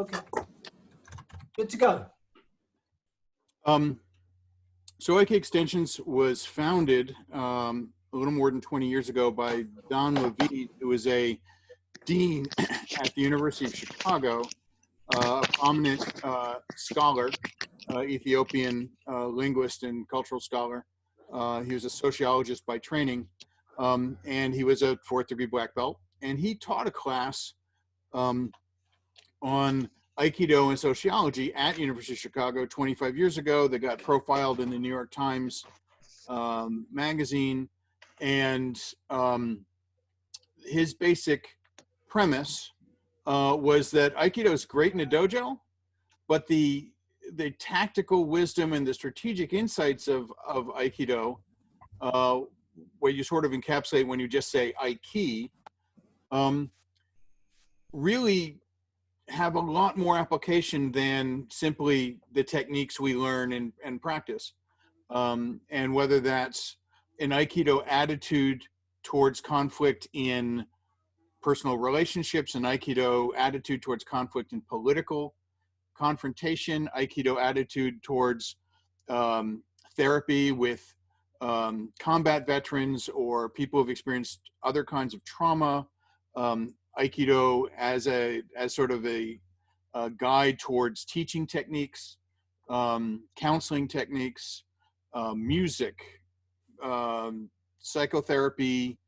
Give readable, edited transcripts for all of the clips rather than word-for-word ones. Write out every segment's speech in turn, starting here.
Okay, good to go. So Aiki Extensions was founded a little more than 20 years ago by Don Levine, who was a dean at the University of Chicago, a prominent scholar, Ethiopian linguist and cultural scholar. He was a sociologist by training, and he was a 4th degree black belt. And he taught a class on Aikido and sociology at University of Chicago 25 years ago. That got profiled in the New York Times magazine. And his basic premise was that Aikido is great in a dojo, but the tactical wisdom and the strategic insights of Aikido, what you sort of encapsulate when you just say Aiki, really have a lot more application than simply the techniques we learn and practice. And whether that's an Aikido attitude towards conflict in personal relationships, an Aikido attitude towards conflict in political confrontation, Aikido attitude towards therapy with combat veterans or people who've experienced other kinds of trauma, Aikido as sort of a guide towards teaching techniques, counseling techniques, music, psychotherapy,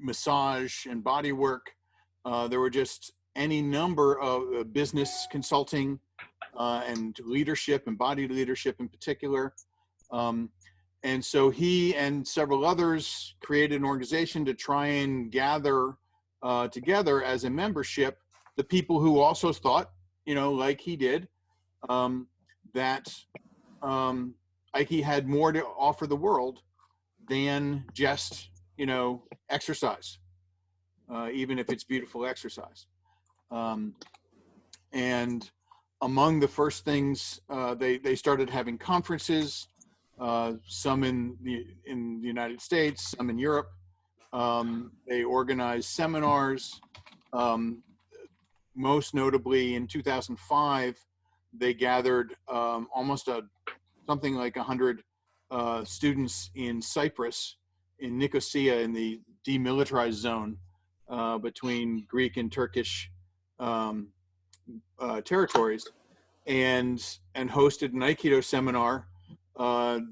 massage and body work. There were just any number of business consulting and leadership, embodied leadership in particular. And so he and several others created an organization to try and gather together as a membership the people who also thought, like he did, that Aiki had more to offer the world than just, exercise, even if it's beautiful exercise. And among the first things, they started having conferences, some in the United States, some in Europe. They organized seminars. Most notably in 2005, they gathered almost something like 100 students in Cyprus, in Nicosia, in the demilitarized zone between Greek and Turkish territories, and hosted an Aikido seminar.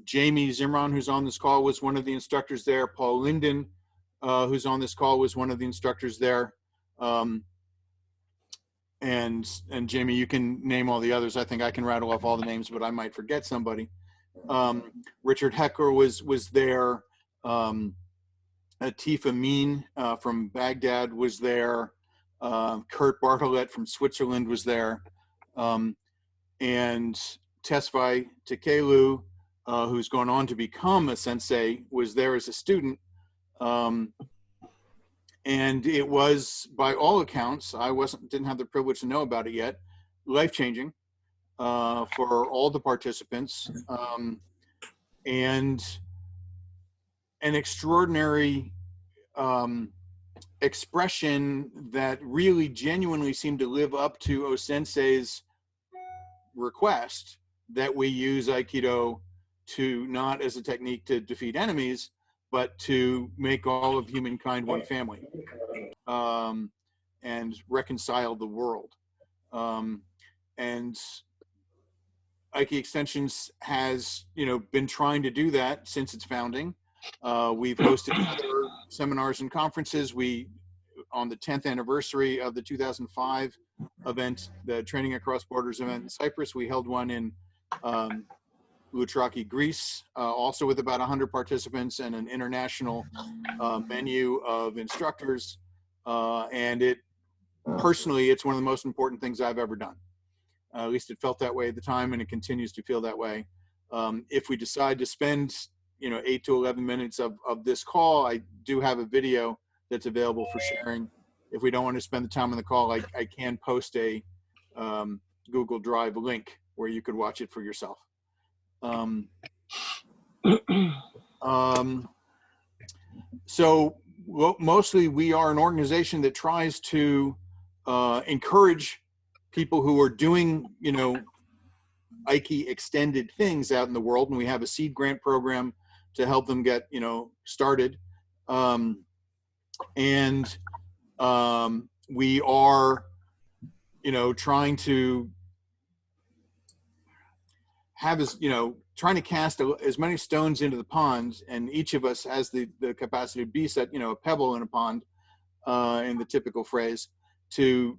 Jamie Zimron, who's on this call, was one of the instructors there. Paul Linden, who's on this call, was one of the instructors there. And Jamie, you can name all the others. I think I can rattle off all the names, but I might forget somebody. Richard Hecker was there. Atif Amin from Baghdad was there. Kurt Bartolet from Switzerland was there. And Tesfai Tekelu, who's gone on to become a sensei, was there as a student. And it was, by all accounts, I didn't have the privilege to know about it yet, life-changing for all the participants, and an extraordinary expression that really genuinely seemed to live up to O-sensei's request that we use Aikido to not as a technique to defeat enemies, but to make all of humankind one family, and reconcile the world. And Aiki Extensions has, been trying to do that since its founding. We've hosted other seminars and conferences. On the 10th anniversary of the 2005 event, the Training Across Borders event in Cyprus, we held one in Loutraki, Greece, also with about 100 participants and an international menu of instructors. And personally, it's one of the most important things I've ever done. At least it felt that way at the time, and it continues to feel that way. If we decide to spend, 8 to 11 minutes of this call, I do have a video that's available for sharing. If we don't want to spend the time on the call, I can post a Google Drive link where you could watch it for yourself. So mostly we are an organization that tries to encourage people who are doing, Aiki extended things out in the world. And we have a seed grant program to help them get, started. We are, trying to have trying to cast as many stones into the pond, and each of us has the capacity to be set, a pebble in a pond, in the typical phrase, to,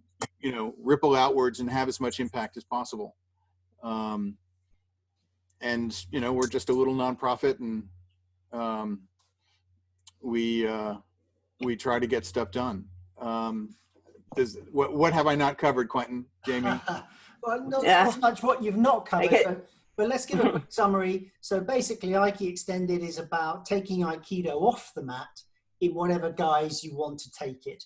ripple outwards and have as much impact as possible. We're just a little nonprofit, and we try to get stuff done. What have I not covered, Quentin, Jamie? Well, not much what you've not covered, but let's give a quick summary. So basically, Aiki Extended is about taking Aikido off the mat in whatever guise you want to take it.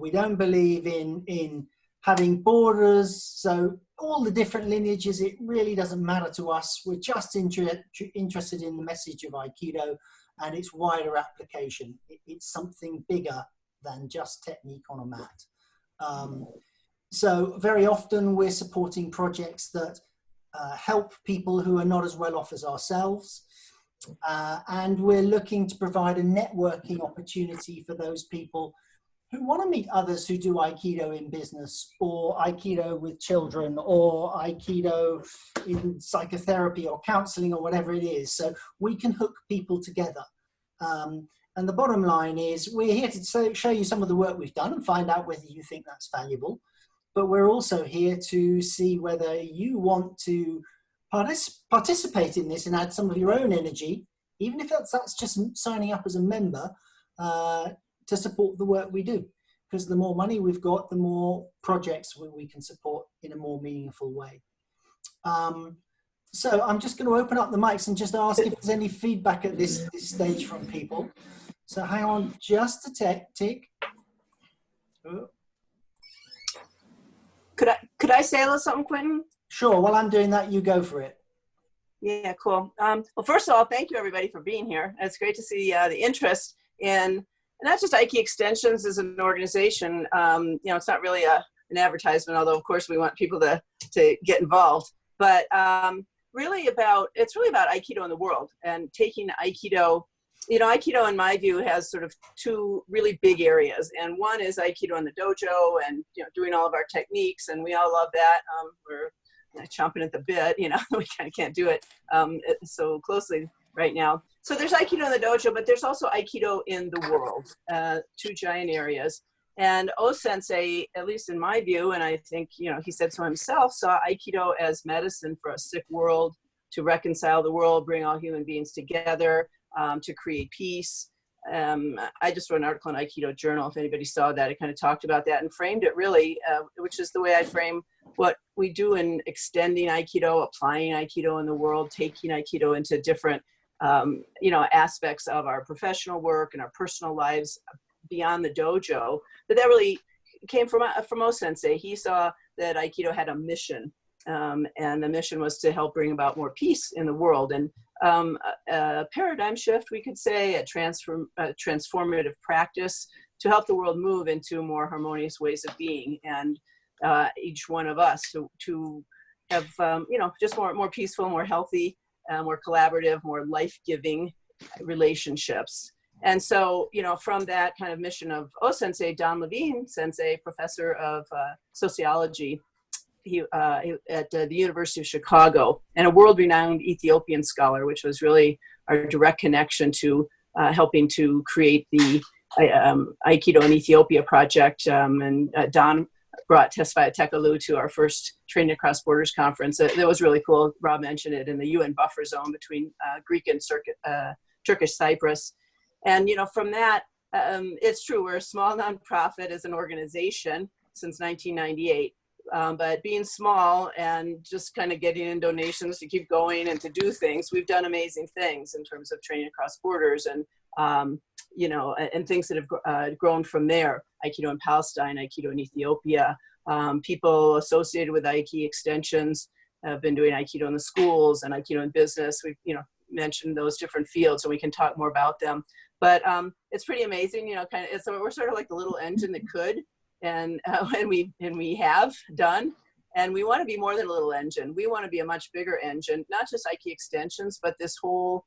We don't believe in having borders, so all the different lineages, it really doesn't matter to us. We're just interested in the message of Aikido and its wider application. It's something bigger than just technique on a mat. So very often we're supporting projects that help people who are not as well off as ourselves. And we're looking to provide a networking opportunity for those people who want to meet others who do Aikido in business, or Aikido with children, or Aikido in psychotherapy or counseling or whatever it is. So we can hook people together. And the bottom line is we're here to show you some of the work we've done and find out whether you think that's valuable. But we're also here to see whether you want to participate in this and add some of your own energy, even if that's just signing up as a member, to support the work we do. Because the more money we've got, the more projects we can support in a more meaningful way. So I'm just going to open up the mics and just ask if there's any feedback at this stage from people. So hang on just a tick. Oh. Could I say a little something, Quentin? Sure. While I'm doing that, you go for it. Yeah, cool. Well, first of all, thank you everybody for being here. It's great to see the interest in not just Aiki Extensions as an organization. It's not really an advertisement, although of course we want people to get involved. But it's really about Aikido in the world and taking Aikido. Aikido, in my view, has sort of two really big areas. And one is Aikido in the dojo and, doing all of our techniques. And we all love that. We're chomping at the bit, we kind of can't do it so closely right now. So there's Aikido in the dojo, but there's also Aikido in the world, two giant areas. And O-sensei, at least in my view, and I think, he said so himself, saw Aikido as medicine for a sick world, to reconcile the world, bring all human beings together, to create peace. I just wrote an article in Aikido Journal. If anybody saw that, I kind of talked about that and framed it really, which is the way I frame what we do in extending Aikido, applying Aikido in the world, taking Aikido into different, aspects of our professional work and our personal lives beyond the dojo. But that really came from O-sensei. He saw that Aikido had a mission, and the mission was to help bring about more peace in the world. And a paradigm shift, we could say, a transformative practice to help the world move into more harmonious ways of being, and each one of us to have just more peaceful, more healthy, more collaborative, more life-giving relationships. And so, from that kind of mission of O-sensei, Don Levine sensei, professor of sociology, he at the University of Chicago, and a world-renowned Ethiopian scholar, which was really our direct connection to helping to create the Aikido in Ethiopia project. And Don brought Tesfaye Tekelu to our first Training Across Borders conference. That was really cool. Rob mentioned it, in the UN buffer zone between Greek and Turkish Cyprus. And, from that, it's true, we're a small nonprofit as an organization since 1998. But being small and just kind of getting in donations to keep going and to do things, we've done amazing things in terms of Training Across Borders and, and things that have grown from there. Aikido in Palestine, Aikido in Ethiopia. People associated with Aiki Extensions have been doing Aikido in the schools and Aikido in business. We've, mentioned those different fields, and we can talk more about them. But it's pretty amazing, so we're sort of like the little engine that could. and we have done. And we want to be more than a little engine. We want to be a much bigger engine, not just Aiki Extensions, but this whole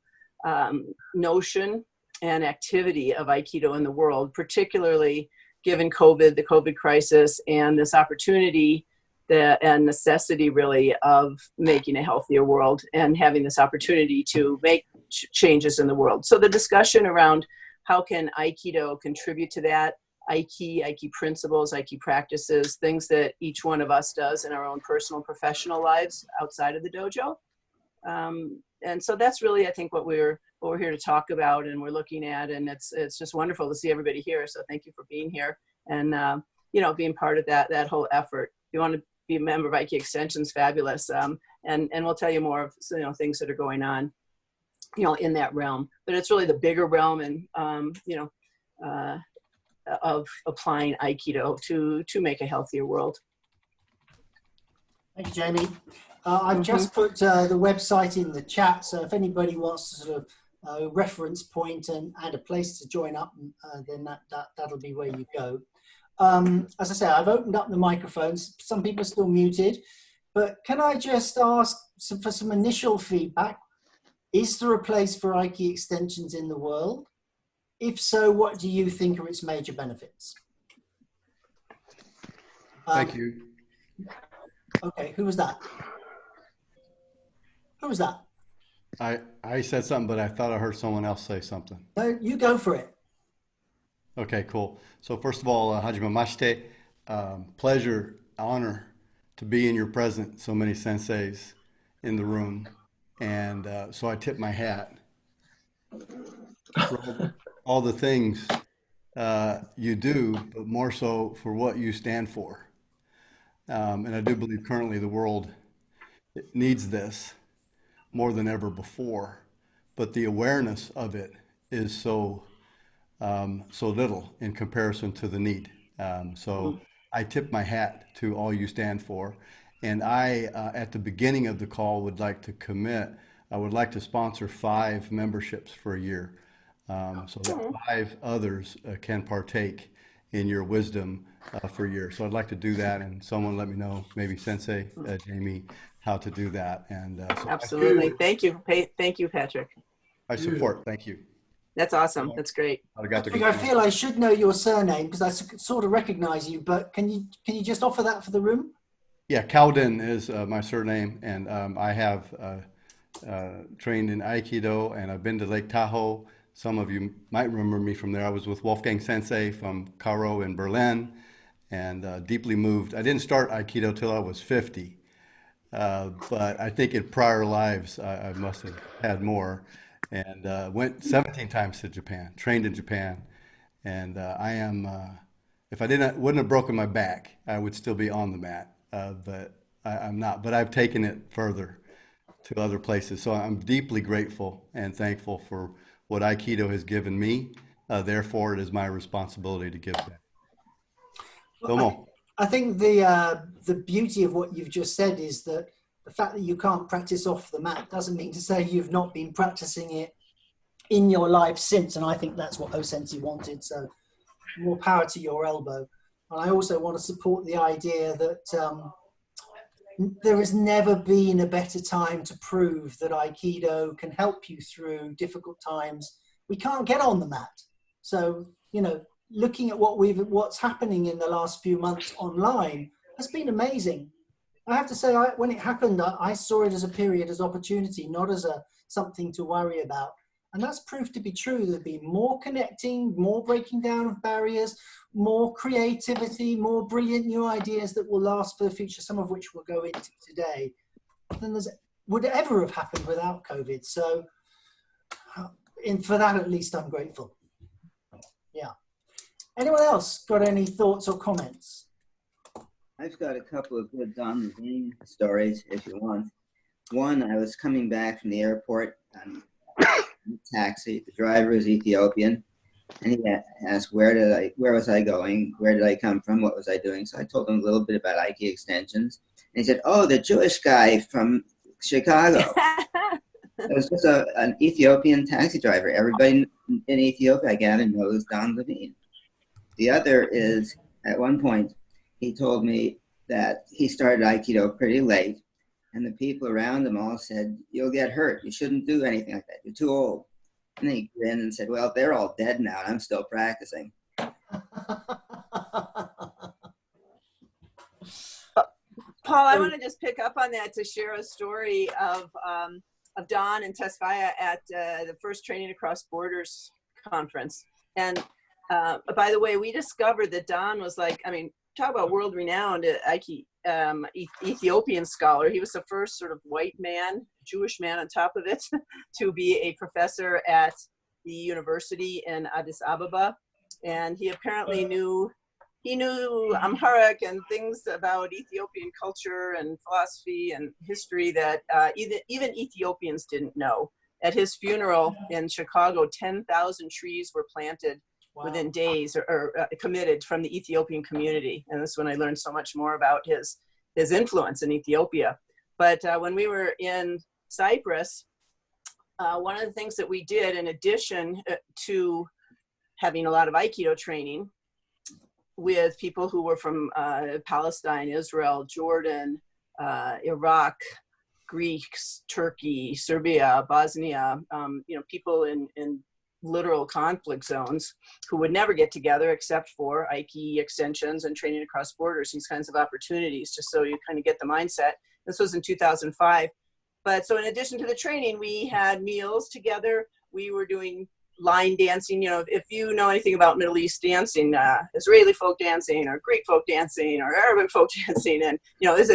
notion and activity of Aikido in the world, particularly given COVID, the COVID crisis, and this opportunity and necessity really of making a healthier world and having this opportunity to make changes in the world. So the discussion around how can Aikido contribute to that, Aiki principles, Aiki practices, things that each one of us does in our own personal professional lives outside of the dojo. And so that's really, I think, what we're here to talk about and we're looking at, and it's just wonderful to see everybody here. So thank you for being here and, being part of that whole effort. If you want to be a member of Aiki Extensions, fabulous. And we'll tell you more of, things that are going on, in that realm, but it's really the bigger realm and, of applying Aikido to make a healthier world. Thank you, Jamie. I've just put the website in the chat, so if anybody wants to sort of reference point and a place to join up, then that'll be where you go. As I say, I've opened up the microphones. Some people are still muted, but can I just ask for some initial feedback? Is there a place for Aiki Extensions in the world? If so, what do you think are its major benefits? Thank you. Okay, who was that? Who was that? I said something, but I thought I heard someone else say something. No, you go for it. Okay, cool. So first of all, Hajime Mashite, pleasure, honor to be in your presence, so many senseis in the room. And so I tip my hat for all the things you do, but more so for what you stand for. And I do believe currently the world needs this more than ever before, but the awareness of it is so little in comparison to the need. So I tip my hat to all you stand for. And I, at the beginning of the call, would like to commit, I would like to sponsor 5 memberships for a year. So that 5 others can partake in your wisdom for a year. So I'd like to do that, and someone let me know, maybe Sensei, Jamie, how to do that. And so absolutely. Thank you. Thank you, Patrick. I support. Thank you. That's awesome. That's great. I feel I should know your surname because I sort of recognize you, but can you just offer that for the room? Yeah, Cowden is my surname, and I have trained in Aikido, and I've been to Lake Tahoe. Some of you might remember me from there. I was with Wolfgang Sensei from Karo in Berlin, and deeply moved. I didn't start Aikido till I was 50, but I think in prior lives I must have had more, and went 17 times to Japan, trained in Japan, and I am, if I wouldn't have broken my back, I would still be on the mat, but I'm not. But I've taken it further to other places, so I'm deeply grateful and thankful for what Aikido has given me. Therefore, it is my responsibility to give back. I think the beauty of what you've just said is that the fact that you can't practice off the mat doesn't mean to say you've not been practicing it in your life since. And I think that's what O-Sensei wanted. So more power to your elbow. And I also want to support the idea that there has never been a better time to prove that Aikido can help you through difficult times. We can't get on the mat. So, looking at what's happening in the last few months online has been amazing. I have to say, when it happened, I saw it as a period, as opportunity, not as something to worry about. And that's proved to be true. There'll be more connecting, more breaking down of barriers, more creativity, more brilliant new ideas that will last for the future, some of which we'll go into today, than would ever have happened without COVID. So for that, at least, I'm grateful. Yeah. Anyone else got any thoughts or comments? I've got a couple of good Don Levine stories, if you want. One, I was coming back from the airport in a taxi. The driver was Ethiopian, and he asked, where was I going? Where did I come from? What was I doing? So I told him a little bit about Aiki Extensions. And he said, oh, the Jewish guy from Chicago. It was just an Ethiopian taxi driver. Everybody in Ethiopia, I gather, knows Don Levine. The other is at one point, he told me that he started Aikido pretty late, and the people around him all said, "You'll get hurt. You shouldn't do anything like that. You're too old." And then he grinned and said, "Well, they're all dead now, and I'm still practicing." Paul, I want to just pick up on that to share a story of Don and Tesfaye at the first Training Across Borders conference. And by the way, we discovered that Don was like, I mean, talk about world-renowned Aiki Ethiopian scholar. He was the first sort of white man, Jewish man on top of it, to be a professor at the university in Addis Ababa. And he apparently knew Amharic and things about Ethiopian culture and philosophy and history that even Ethiopians didn't know. At his funeral in Chicago, 10,000 trees were planted within days or committed from the Ethiopian community. And this is when I learned so much more about his influence in Ethiopia. But when we were in Cyprus, one of the things that we did in addition to having a lot of Aikido training with people who were from Palestine, Israel, Jordan, Iraq, Greeks, Turkey, Serbia, Bosnia, people in literal conflict zones who would never get together except for Aiki extensions and training across borders, these kinds of opportunities, just so you kind of get the mindset. This was in 2005. But so in addition to the training, we had meals together. We were doing line dancing. If you know anything about Middle East dancing, Israeli folk dancing or Greek folk dancing or Arabic folk dancing, and is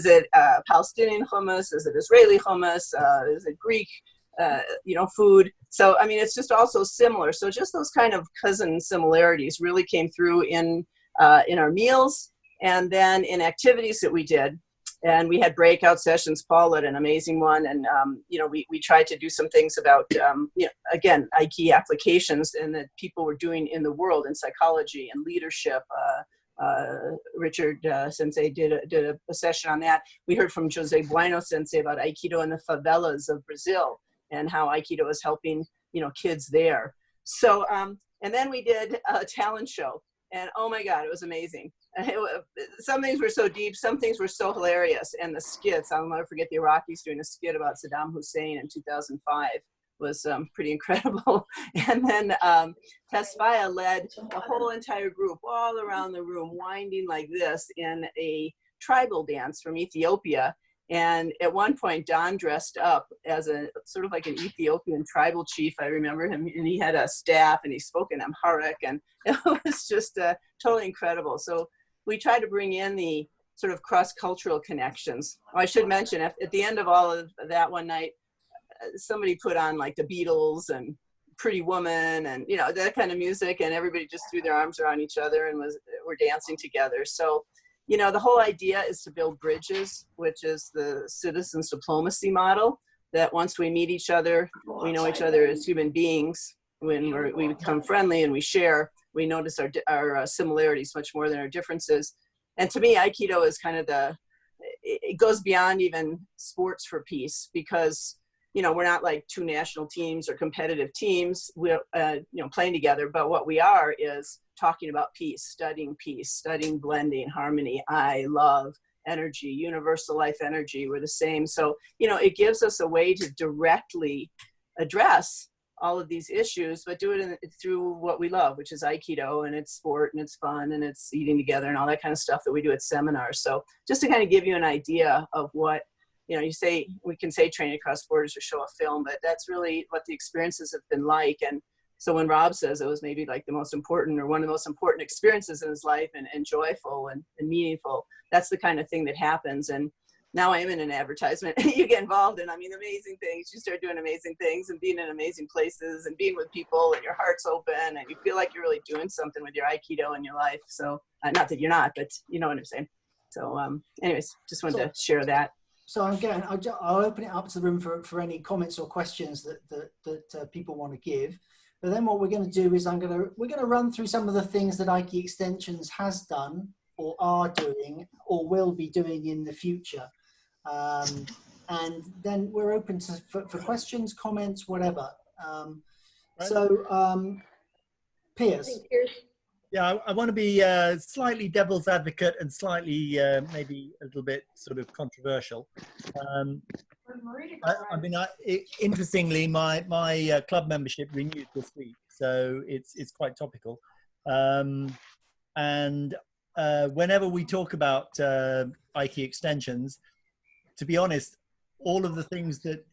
it Palestinian hummus? Is it Israeli hummus? Is it Greek food? So I mean, it's just also similar. So just those kind of cousin similarities really came through in our meals and then in activities that we did. And we had breakout sessions. Paul led an amazing one. And, we tried to do some things about, again, Aiki applications and that people were doing in the world in psychology and leadership. Richard Sensei did a session on that. We heard from Jose Bueno Sensei about Aikido in the favelas of Brazil and how Aikido is helping, kids there. So, and then we did a talent show. And oh my God, it was amazing. Some things were so deep, some things were so hilarious. And the skits, I'll never forget the Iraqis doing a skit about Saddam Hussein in 2005 was pretty incredible. And then Tesfaye led the whole entire group all around the room, winding like this in a tribal dance from Ethiopia. And at one point, Don dressed up as a sort of like an Ethiopian tribal chief. I remember him, and he had a staff, and he spoke in Amharic, and it was just totally incredible. So we tried to bring in the sort of cross-cultural connections. I should mention, at the end of all of that one night, somebody put on like the Beatles and Pretty Woman and, that kind of music, and everybody just threw their arms around each other and were dancing together. So the whole idea is to build bridges, which is the citizens diplomacy model, that once we meet each other, we know each other as human beings. When we become friendly and we share, we notice our similarities much more than our differences. And to me, Aikido is kind of it goes beyond even sports for peace, because we're not like two national teams or competitive teams, we're playing together, but what we are is talking about peace, studying blending, harmony, love, energy, universal life energy. We're the same. So, it gives us a way to directly address all of these issues, but do it through what we love, which is Aikido, and it's sport and it's fun and it's eating together and all that kind of stuff that we do at seminars. So just to kind of give you an idea of what, we can say training across borders or show a film, but that's really what the experiences have been like. And so when Rob says it was maybe like the most important or one of the most important experiences in his life and joyful and meaningful, that's the kind of thing that happens. And now I am in an advertisement. You get involved in, amazing things. You start doing amazing things and being in amazing places and being with people and your heart's open and you feel like you're really doing something with your Aikido in your life. So not that you're not, but you know what I'm saying. So anyways, just wanted to share that. So again, I'll open it up to the room for any comments or questions that people want to give. But then what we're going to do is we're going to run through some of the things that Aiki Extensions has done or are doing or will be doing in the future. And then we're open for questions, comments, whatever. Right. So, Piers. Yeah, I want to be slightly devil's advocate and slightly maybe a little bit sort of controversial. Interestingly, my club membership renewed this week, so it's quite topical. And whenever we talk about Aiki extensions, to be honest, all of the things that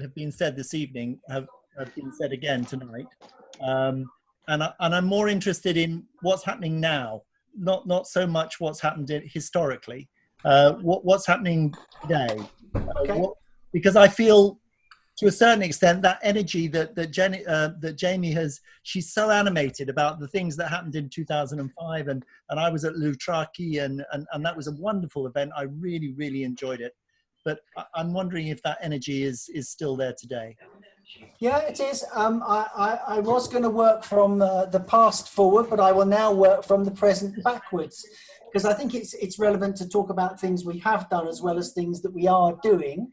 have been said this evening have been said again tonight. And I'm more interested in what's happening now, not so much what's happened historically. What's happening today? Okay. Because I feel, to a certain extent, that energy that Jamie has, she's so animated about the things that happened in 2005, and I was at Lutraki, and that was a wonderful event. I really enjoyed it. But I'm wondering if that energy is still there today. Yeah, it is. I was going to work from the past forward, but I will now work from the present backwards, because I think it's relevant to talk about things we have done as well as things that we are doing.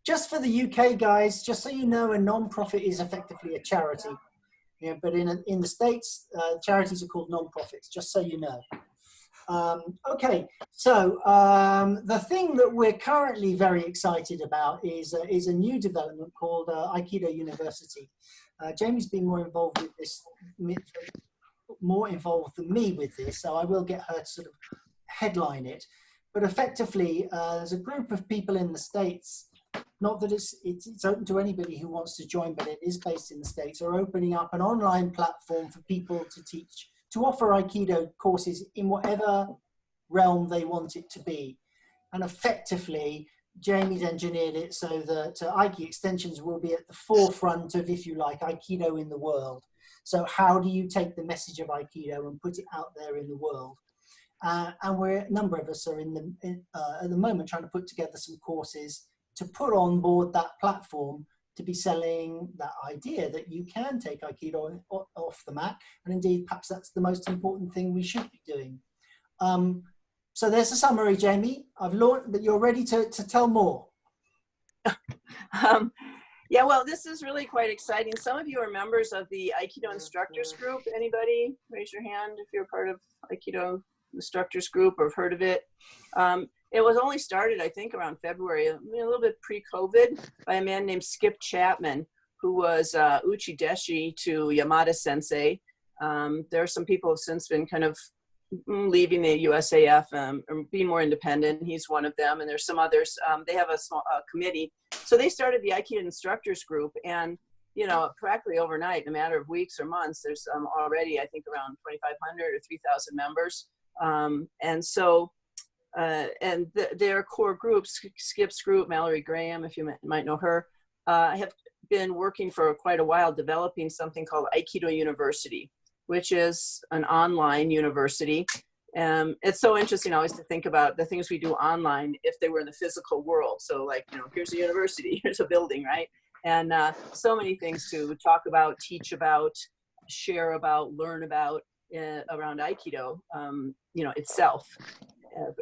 Just for the UK, guys, just so you know, a non-profit is effectively a charity. Yeah, but in the States, charities are called non-profits, just so you know. Okay, so the thing that we're currently very excited about is a new development called Aikido University. Jamie's been more involved with this, more involved than me with this, so I will get her to sort of headline it. But effectively, there's a group of people in the States, not that it's open to anybody who wants to join, but it is based in the States, are opening up an online platform for people to teach, to offer Aikido courses in whatever realm they want it to be. And effectively, Jamie's engineered it so that Aiki Extensions will be at the forefront of, if you like, Aikido in the world. So how do you take the message of Aikido and put it out there in the world? And a number of us are at the moment trying to put together some courses to put on board that platform, to be selling that idea that you can take Aikido off the mat. And indeed, perhaps that's the most important thing we should be doing. So there's a summary, Jamie. I've learned that you're ready to tell more. Yeah, well, this is really quite exciting. Some of you are members of the Aikido instructors group. Anybody? Raise your hand if you're part of Aikido instructors group or have heard of it. It was only started, I think, around February, a little bit pre-COVID, by a man named Skip Chapman, who was Uchi Deshi to Yamada Sensei. There are some people who have since been kind of leaving the USAF and being more independent. He's one of them, and there's some others. They have a small committee. So they started the Aikido instructors group, and practically overnight, in a matter of weeks or months, there's already, I think, around 2,500 or 3,000 members. And so, their core groups, Skip's group, Mallory Graham, if you might know her, have been working for quite a while developing something called Aikido University, which is an online university. It's so interesting always to think about the things we do online if they were in the physical world. So like, here's a university, here's a building, right? And so many things to talk about, teach about, share about, learn about around Aikido, itself.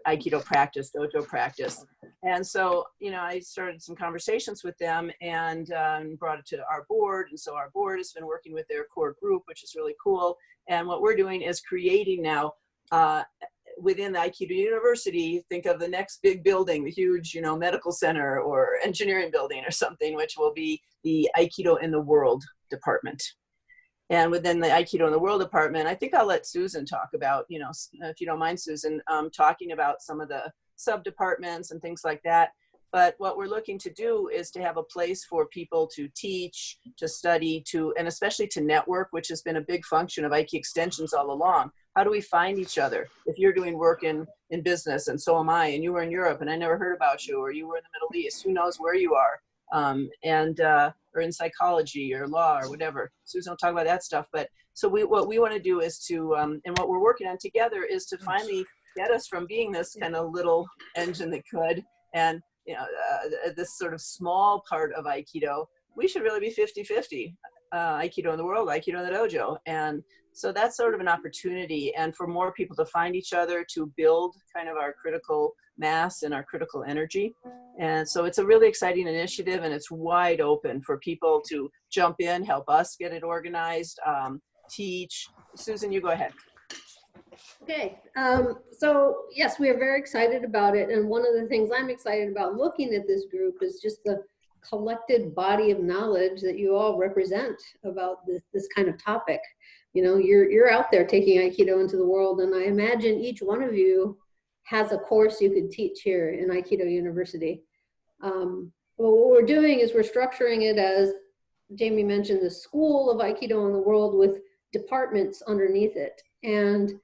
Aikido practice, dojo practice. And so, I started some conversations with them and brought it to our board. And so our board has been working with their core group, which is really cool. And what we're doing is creating now within the Aikido University, think of the next big building, the huge, medical center or engineering building or something, which will be the Aikido in the World department. And within the Aikido in the World department, I think I'll let Susan talk about, if you don't mind, Susan, talking about some of the sub-departments and things like that. But what we're looking to do is to have a place for people to teach, to study, and especially to network, which has been a big function of Aiki Extensions all along. How do we find each other? If you're doing work in business and so am I, and you were in Europe and I never heard about you, or you were in the Middle East, who knows where you are? Or in psychology or law or whatever. Susan will talk about that stuff. But so what we want to do is to, and what we're working on together is to finally get us from being this kind of little engine that could, and this sort of small part of Aikido, we should really be 50-50. Aikido in the world, Aikido in the dojo. And so that's sort of an opportunity, and for more people to find each other, to build kind of our critical mass and our critical energy. And so it's a really exciting initiative, and it's wide open for people to jump in, help us get it organized, teach, Susan, you go ahead. Okay, so yes, we are very excited about it. And one of the things I'm excited about looking at this group is just the collected body of knowledge that you all represent about this kind of topic. You know, you're out there taking Aikido into the world, and I imagine each one of you has a course you could teach here in Aikido University. Well, what we're doing is we're structuring it as Jamie mentioned, the school of Aikido in the world with departments underneath it. And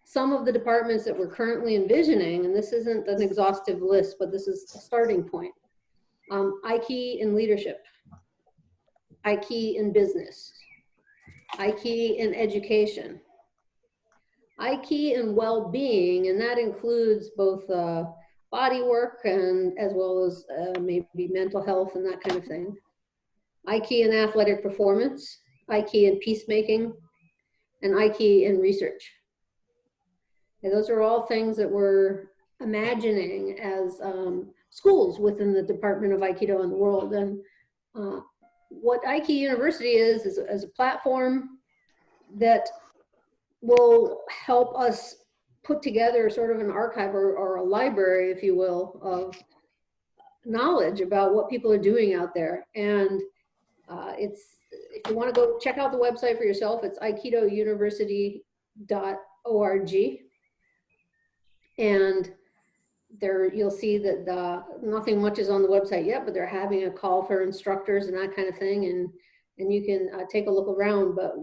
some of the departments that we're currently envisioning, and this isn't an exhaustive list, but this is a starting point. Aiki in leadership, Aiki in business, Aiki in education, Aiki in well-being, and that includes both body work and as well as maybe mental health and that kind of thing. Aiki in athletic performance, Aiki in peacemaking, and Aiki in research. And those are all things that we're imagining as schools within the Department of Aikido in the world. And what Aiki University is a platform that will help us put together sort of an archive or a library, if you will, of knowledge about what people are doing out there. And if you want to go check out the website for yourself, it's aikidouniversity.org. And there you'll see that nothing much is on the website yet, but they're having a call for instructors and that kind of thing. And you can take a look around, but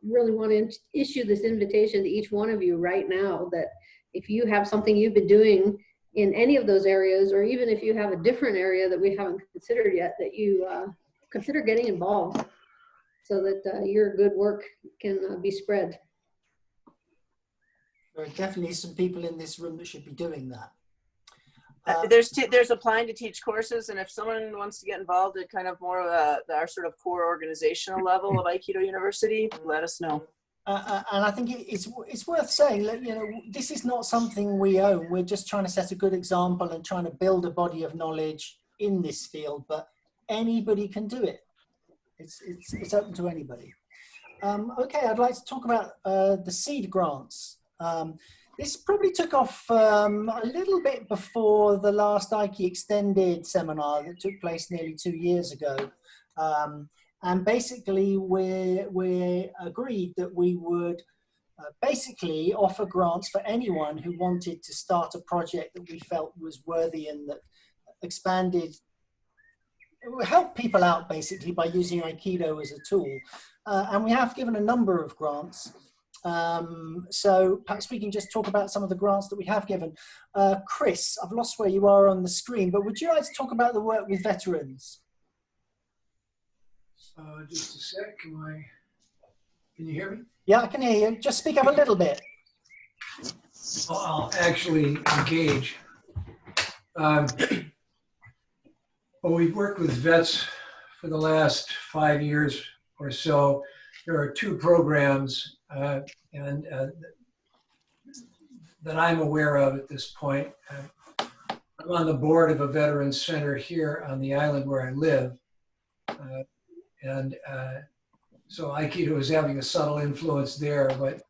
really want to issue this invitation to each one of you right now that if you have something you've been doing in any of those areas, or even if you have a different area that we haven't considered yet, that you consider getting involved so that your good work can be spread. There are definitely some people in this room that should be doing that. There's applying to teach courses, and if someone wants to get involved at kind of more of our sort of core organizational level of Aikido University, let us know. And I think it's worth saying that, you know, this is not something we own. We're just trying to set a good example and trying to build a body of knowledge in this field, but anybody can do it. It's open to anybody. Okay, I'd like to talk about the seed grants. This probably took off a little bit before the last Aiki Extended seminar that took place nearly 2 years ago. And basically we agreed that we would basically offer grants for anyone who wanted to start a project that we felt was worthy and that expanded, help people out basically by using Aikido as a tool. And we have given a number of grants. So perhaps we can just talk about some of the grants that we have given. Chris, I've lost where you are on the screen, but would you like to talk about the work with veterans? Just a sec, can you hear me? Yeah, I can hear you. Just speak up a little bit. I'll actually engage. Well, we've worked with vets for the last 5 years or so. There are 2 programs that I'm aware of at this point. I'm on the board of a veterans center here on the island where I live. So Aikido is having a subtle influence there, but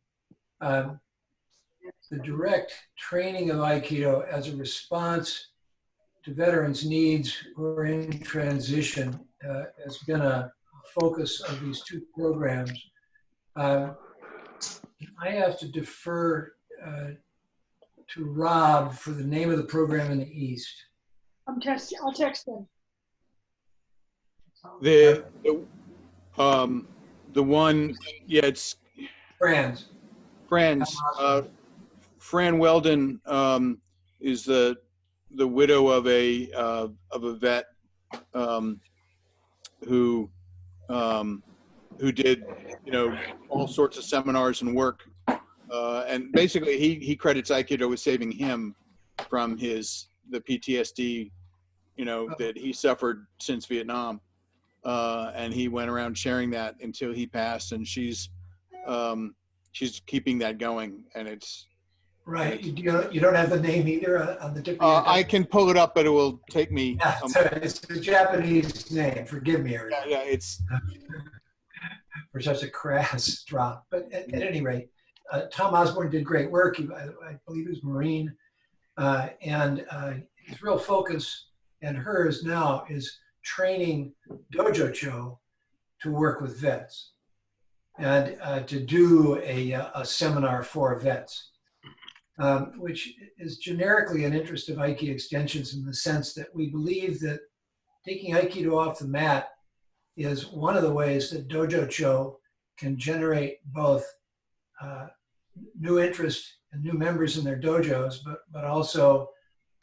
the direct training of Aikido as a response to veterans' needs who are in transition has been a focus of these 2 programs. I have to defer to Rob for the name of the program in the East. I'll text them. The one, yeah, it's Friends. Fran Weldon is the widow of a vet who did, you know, all sorts of seminars and work, and basically he credits Aikido with saving him from the PTSD, you know, that he suffered since Vietnam. And he went around sharing that until he passed, and she's keeping that going, and it's right. You don't have the name either on the tip of your head? I can pull it up, but it will take me. Yeah, it's a Japanese name. Forgive me, everybody. Yeah, it's for such a crass drop. But at any rate, Tom Osborne did great work. I believe he was Marine. And his real focus, and hers now, is training Dojo Cho to work with vets and to do a seminar for vets, which is generically an interest of Aiki Extensions in the sense that we believe that taking Aikido off the mat is one of the ways that Dojo Cho can generate both new interest and new members in their dojos, but also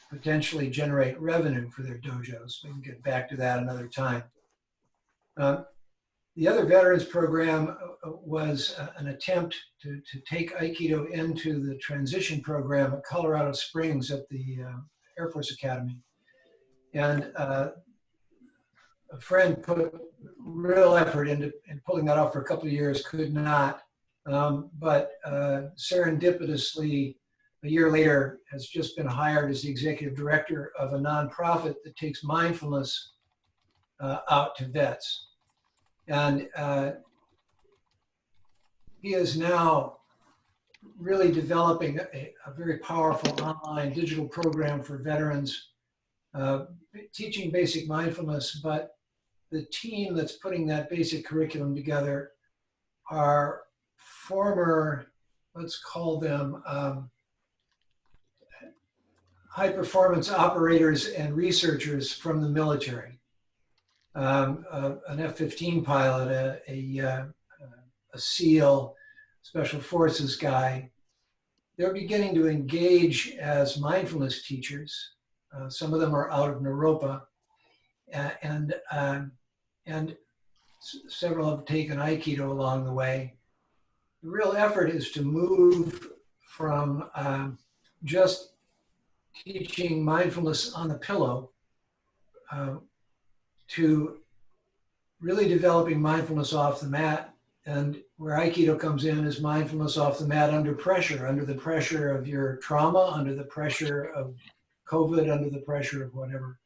potentially generate revenue for their dojos. We can get back to that another time. The other veterans program was an attempt to take Aikido into the transition program at Colorado Springs at the Air Force Academy. And a friend put real effort in pulling that off for a couple of years, could not. But serendipitously, a year later, has just been hired as the executive director of a nonprofit that takes mindfulness out to vets. And he is now really developing a very powerful online digital program for veterans, teaching basic mindfulness, but the team that's putting that basic curriculum together are former, let's call them high performance operators and researchers from the military. An F-15 pilot, a SEAL, Special Forces guy. They're beginning to engage as mindfulness teachers. Some of them are out of Naropa, and several have taken Aikido along the way. The real effort is to move from just teaching mindfulness on the pillow to really developing mindfulness off the mat. And where Aikido comes in is mindfulness off the mat under pressure, under the pressure of your trauma, under the pressure of COVID, under the pressure of whatever.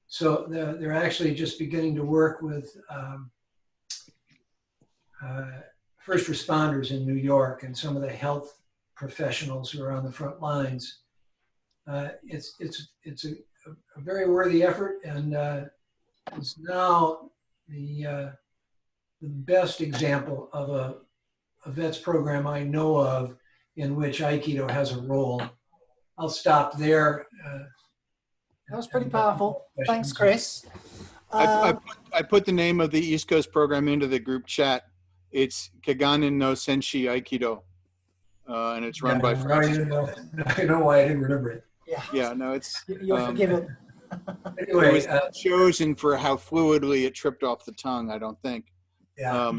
So they're actually just beginning to work with first responders in New York and some of the health professionals who are on the front lines. It's a very worthy effort, and it's now the best example of a vets program I know of in which Aikido has a role. I'll stop there. That was pretty powerful. Thanks, Chris. I put the name of the East Coast program into the group chat. It's Kaganin no Senshi Aikido, and it's run by Francis. I know why I didn't remember it. Yeah, no, it's you're forgiven. Anyway, it was chosen for how fluidly it tripped off the tongue. I don't think. Yeah.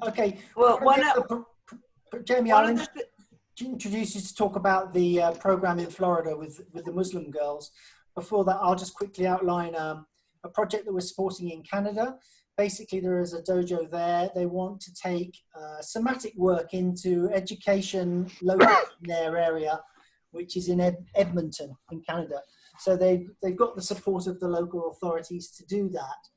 Okay. Well, Jamie, I'll introduce you to talk about the program in Florida with the Muslim girls. Before that, I'll just quickly outline a project that we're supporting in Canada. Basically, there is a dojo there. They want to take somatic work into education local in their area, which is in Edmonton in Canada. So they've got the support of the local authorities to do that.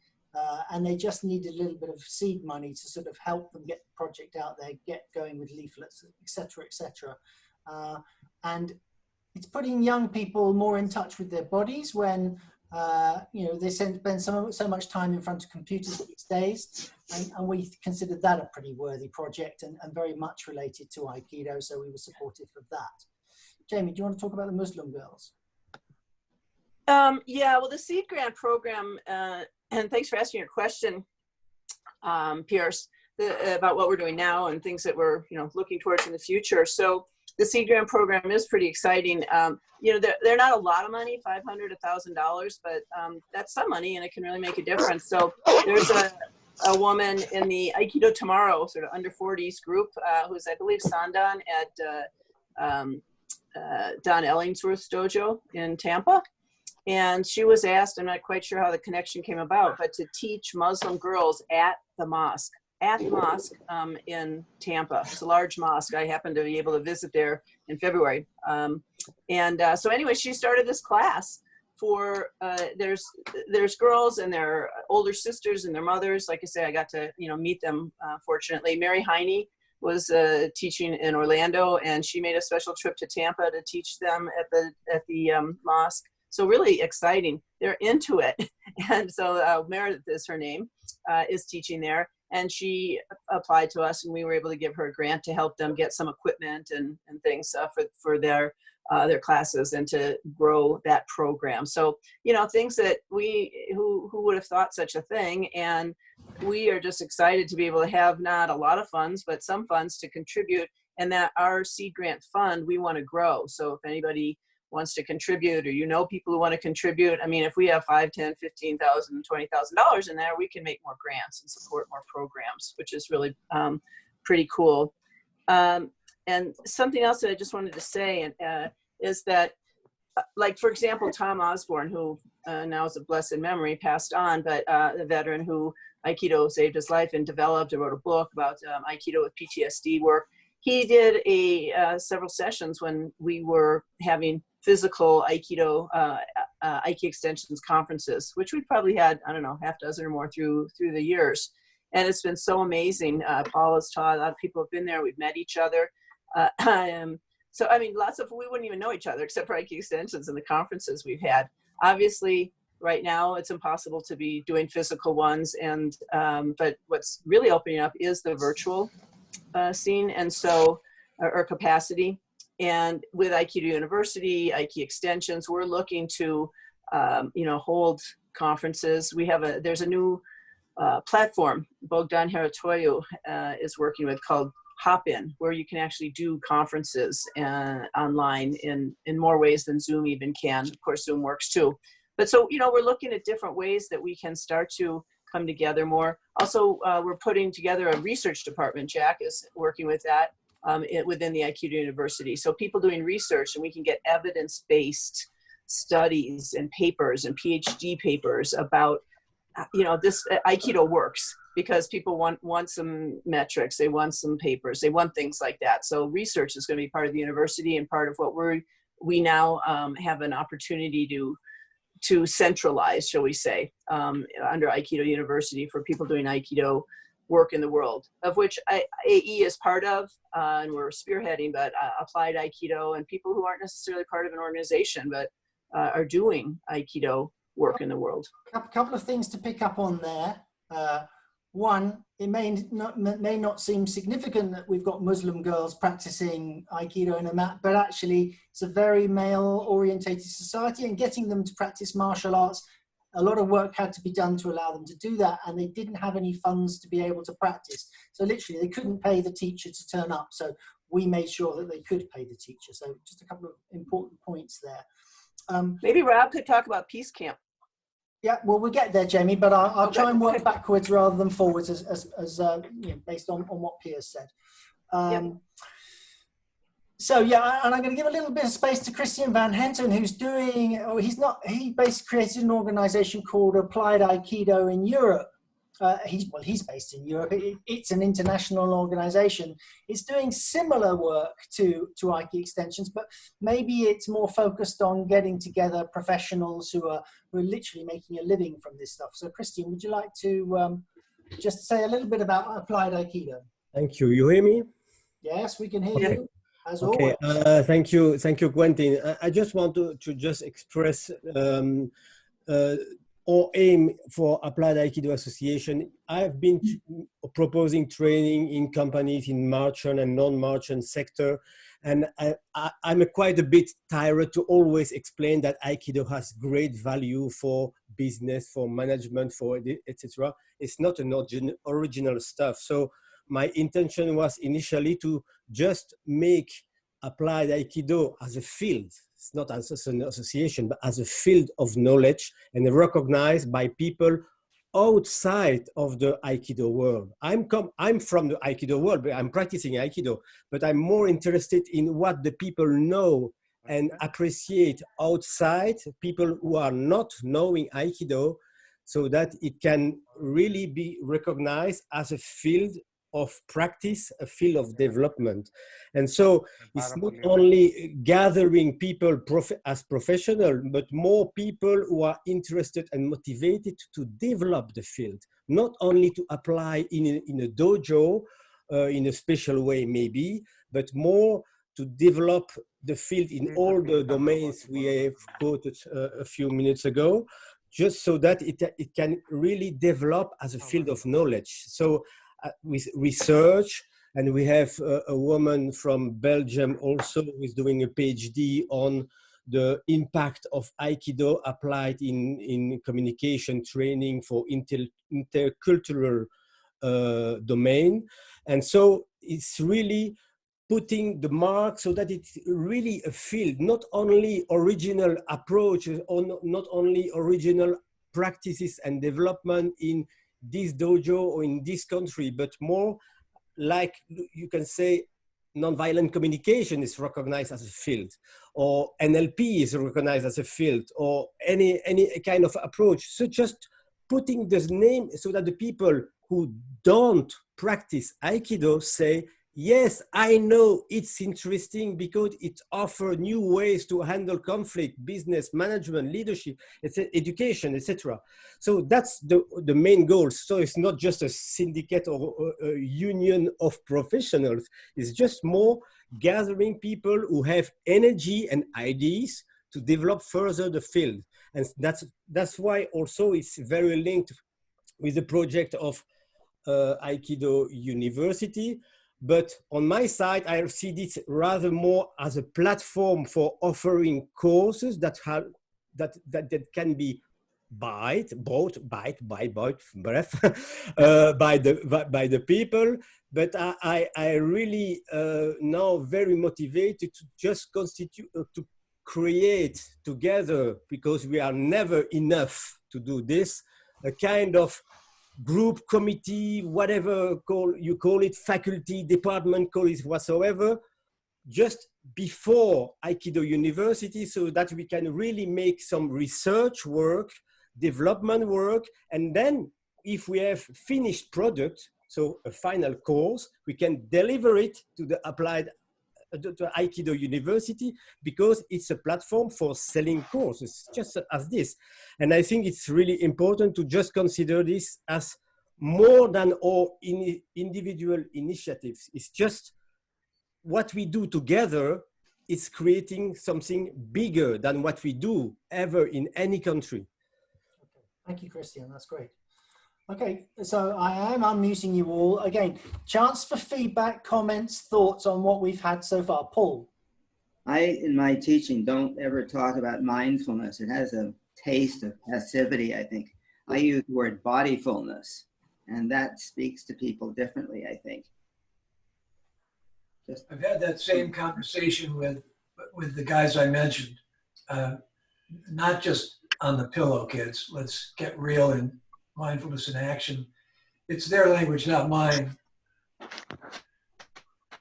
And they just need a little bit of seed money to sort of help them get the project out there, get going with leaflets, etc., etc. And it's putting young people more in touch with their bodies when they spend so much time in front of computers these days, and we considered that a pretty worthy project and very much related to Aikido, so we were supportive of that. Jamie, do you want to talk about the Muslim girls? Yeah, well, the Seed Grant program, and thanks for asking your question, Pierce, about what we're doing now and things that we're looking towards in the future. So the Seed Grant program is pretty exciting. They're not a lot of money, $500, $1,000, but that's some money and it can really make a difference. So there's a woman in the Aikido Tomorrow sort of under 40s group who's, I believe, Sandan at Don Ellingsworth's dojo in Tampa. And she was asked, I'm not quite sure how the connection came about, but to teach Muslim girls at the mosque in Tampa. It's a large mosque. I happened to be able to visit there in February. So anyway, she started this class for there's girls and their older sisters and their mothers. Like I say, I got to meet them fortunately. Mary Heine was teaching in Orlando, and she made a special trip to Tampa to teach them at the mosque. So really exciting. They're into it, and so Meredith is her name, is teaching there, and she applied to us, and we were able to give her a grant to help them get some equipment and things for their classes and to grow that program. So things that who would have thought such a thing, and we are just excited to be able to have not a lot of funds, but some funds to contribute, and that our seed grant fund we want to grow. So if anybody wants to contribute, or people who want to contribute, I mean, if we have $5,000, $10,000, $15,000, $20,000 in there, we can make more grants and support more programs, which is really pretty cool. And something else that I just wanted to say is that, like, for example, Tom Osborne, who now is a blessed memory, passed on, but a veteran who Aikido saved his life and developed and wrote a book about Aikido with PTSD work. He did several sessions when we were having physical Aikido, Aiki Extensions conferences, which we've probably had, I don't know, half dozen or more through the years. And it's been so amazing. Paul has taught, a lot of people have been there. We've met each other. So, I mean, we wouldn't even know each other except for Aiki Extensions and the conferences we've had. Obviously, right now, it's impossible to be doing physical ones. But what's really opening up is the virtual scene, and so, or capacity. And with Aikido University, Aiki Extensions, we're looking to, hold conferences. There's a new platform Bogdan Haratoyu is working with called Hop-In, where you can actually do conferences online in more ways than Zoom even can. Of course, Zoom works too. But so, we're looking at different ways that we can start to come together more. Also, we're putting together a research department. Jack is working with that within the Aikido University. So people doing research, and we can get evidence-based studies and papers and PhD papers about, this Aikido works, because people want some metrics, they want some papers, they want things like that. So research is going to be part of the university, and part of what we now have an opportunity to centralize, shall we say, under Aikido University for people doing Aikido work in the world, of which AE is part of, and we're spearheading, but applied Aikido and people who aren't necessarily part of an organization, but are doing Aikido work in the world. A couple of things to pick up on there. One, it may not seem significant that we've got Muslim girls practicing Aikido in a mat, but actually it's a very male-orientated society, and getting them to practice martial arts, a lot of work had to be done to allow them to do that, and they didn't have any funds to be able to practice. So literally they couldn't pay the teacher to turn up, so we made sure that they could pay the teacher. So just a couple of important points there. Maybe Rob could talk about Peace Camp. Yeah, well, we'll get there, Jamie, but I'll try and work backwards rather than forwards, as based on what Piers said. So yeah, and I'm going to give a little bit of space to Christian Van Henten, who's he basically created an organization called Applied Aikido in Europe. He's based in Europe. It's an international organization. It's doing similar work to Aiki Extensions, but maybe it's more focused on getting together professionals who are literally making a living from this stuff. So Christian, would you like to just say a little bit about Applied Aikido? Thank you. You hear me? Yes, we can hear you. As okay. Always. Thank you, Quentin. I just want to just express our aim for Applied Aikido Association. I've been proposing training in companies in merchant and non-merchant sector, and I'm quite a bit tired to always explain that Aikido has great value for business, for management, for etc. It's not an original stuff. So my intention was initially to just make Applied Aikido as a field. It's not as an association, but as a field of knowledge and recognized by people outside of the Aikido world. I'm from the Aikido world, but I'm practicing Aikido, but I'm more interested in what the people know and appreciate outside, people who are not knowing Aikido, so that it can really be recognized as a field of practice, a field of development. And so it's not only gathering people as professionals, but more people who are interested and motivated to develop the field, not only to apply in a dojo, in a special way maybe, but more to develop the field in all the domains we have quoted a few minutes ago, just so that it can really develop as a field of knowledge. So with research, and we have a woman from Belgium also who is doing a PhD on the impact of Aikido applied in communication training for intercultural domain. And so it's really putting the mark so that it's really a field, not only original approaches or not only original practices and development in this dojo or in this country, but more like you can say nonviolent communication is recognized as a field, or NLP is recognized as a field, or any kind of approach. So just putting this name so that the people who don't practice Aikido say, yes, I know it's interesting because it offers new ways to handle conflict, business, management, leadership, education, etc. So that's the main goal. So it's not just a syndicate or a union of professionals. It's just more gathering people who have energy and ideas to develop further the field. And that's why also it's very linked with the project of Aikido University. But on my side, I see this rather more as a platform for offering courses that can be bought by the people. But I really now very motivated to just to create together, because we are never enough to do this, a kind of group, committee, whatever you call it, faculty, department, call it whatsoever, just before Aikido University, so that we can really make some research work, development work, and then if we have finished product, so a final course, we can deliver it to the applied to Aikido University, because it's a platform for selling courses, just as this. And I think it's really important to just consider this as more than all individual initiatives. It's just what we do together is creating something bigger than what we do ever in any country. Thank you, Christian. That's great. Okay, so I am unmuting you all. Again, chance for feedback, comments, thoughts on what we've had so far. Paul. In my teaching, don't ever talk about mindfulness. It has a taste of passivity, I think. I use the word bodyfulness, and that speaks to people differently, I think. I've had that same conversation with the guys I mentioned. Not just on the pillow, kids. Let's get real and mindfulness in action. It's their language, not mine.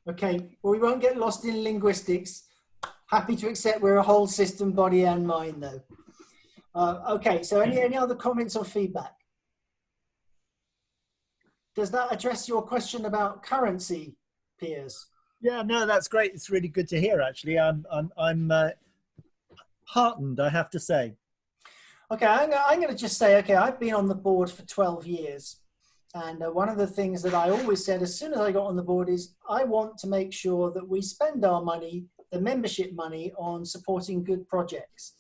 Okay, well, we won't get lost in linguistics. Happy to accept we're a whole system, body and mind, though. Okay, so any other comments or feedback? Does that address your question about currency, Piers? Yeah, no, that's great. It's really good to hear, actually. I'm heartened, I have to say. Okay, I'm going to just say, okay, I've been on the board for 12 years. And one of the things that I always said as soon as I got on the board is I want to make sure that we spend our money, the membership money, on supporting good projects.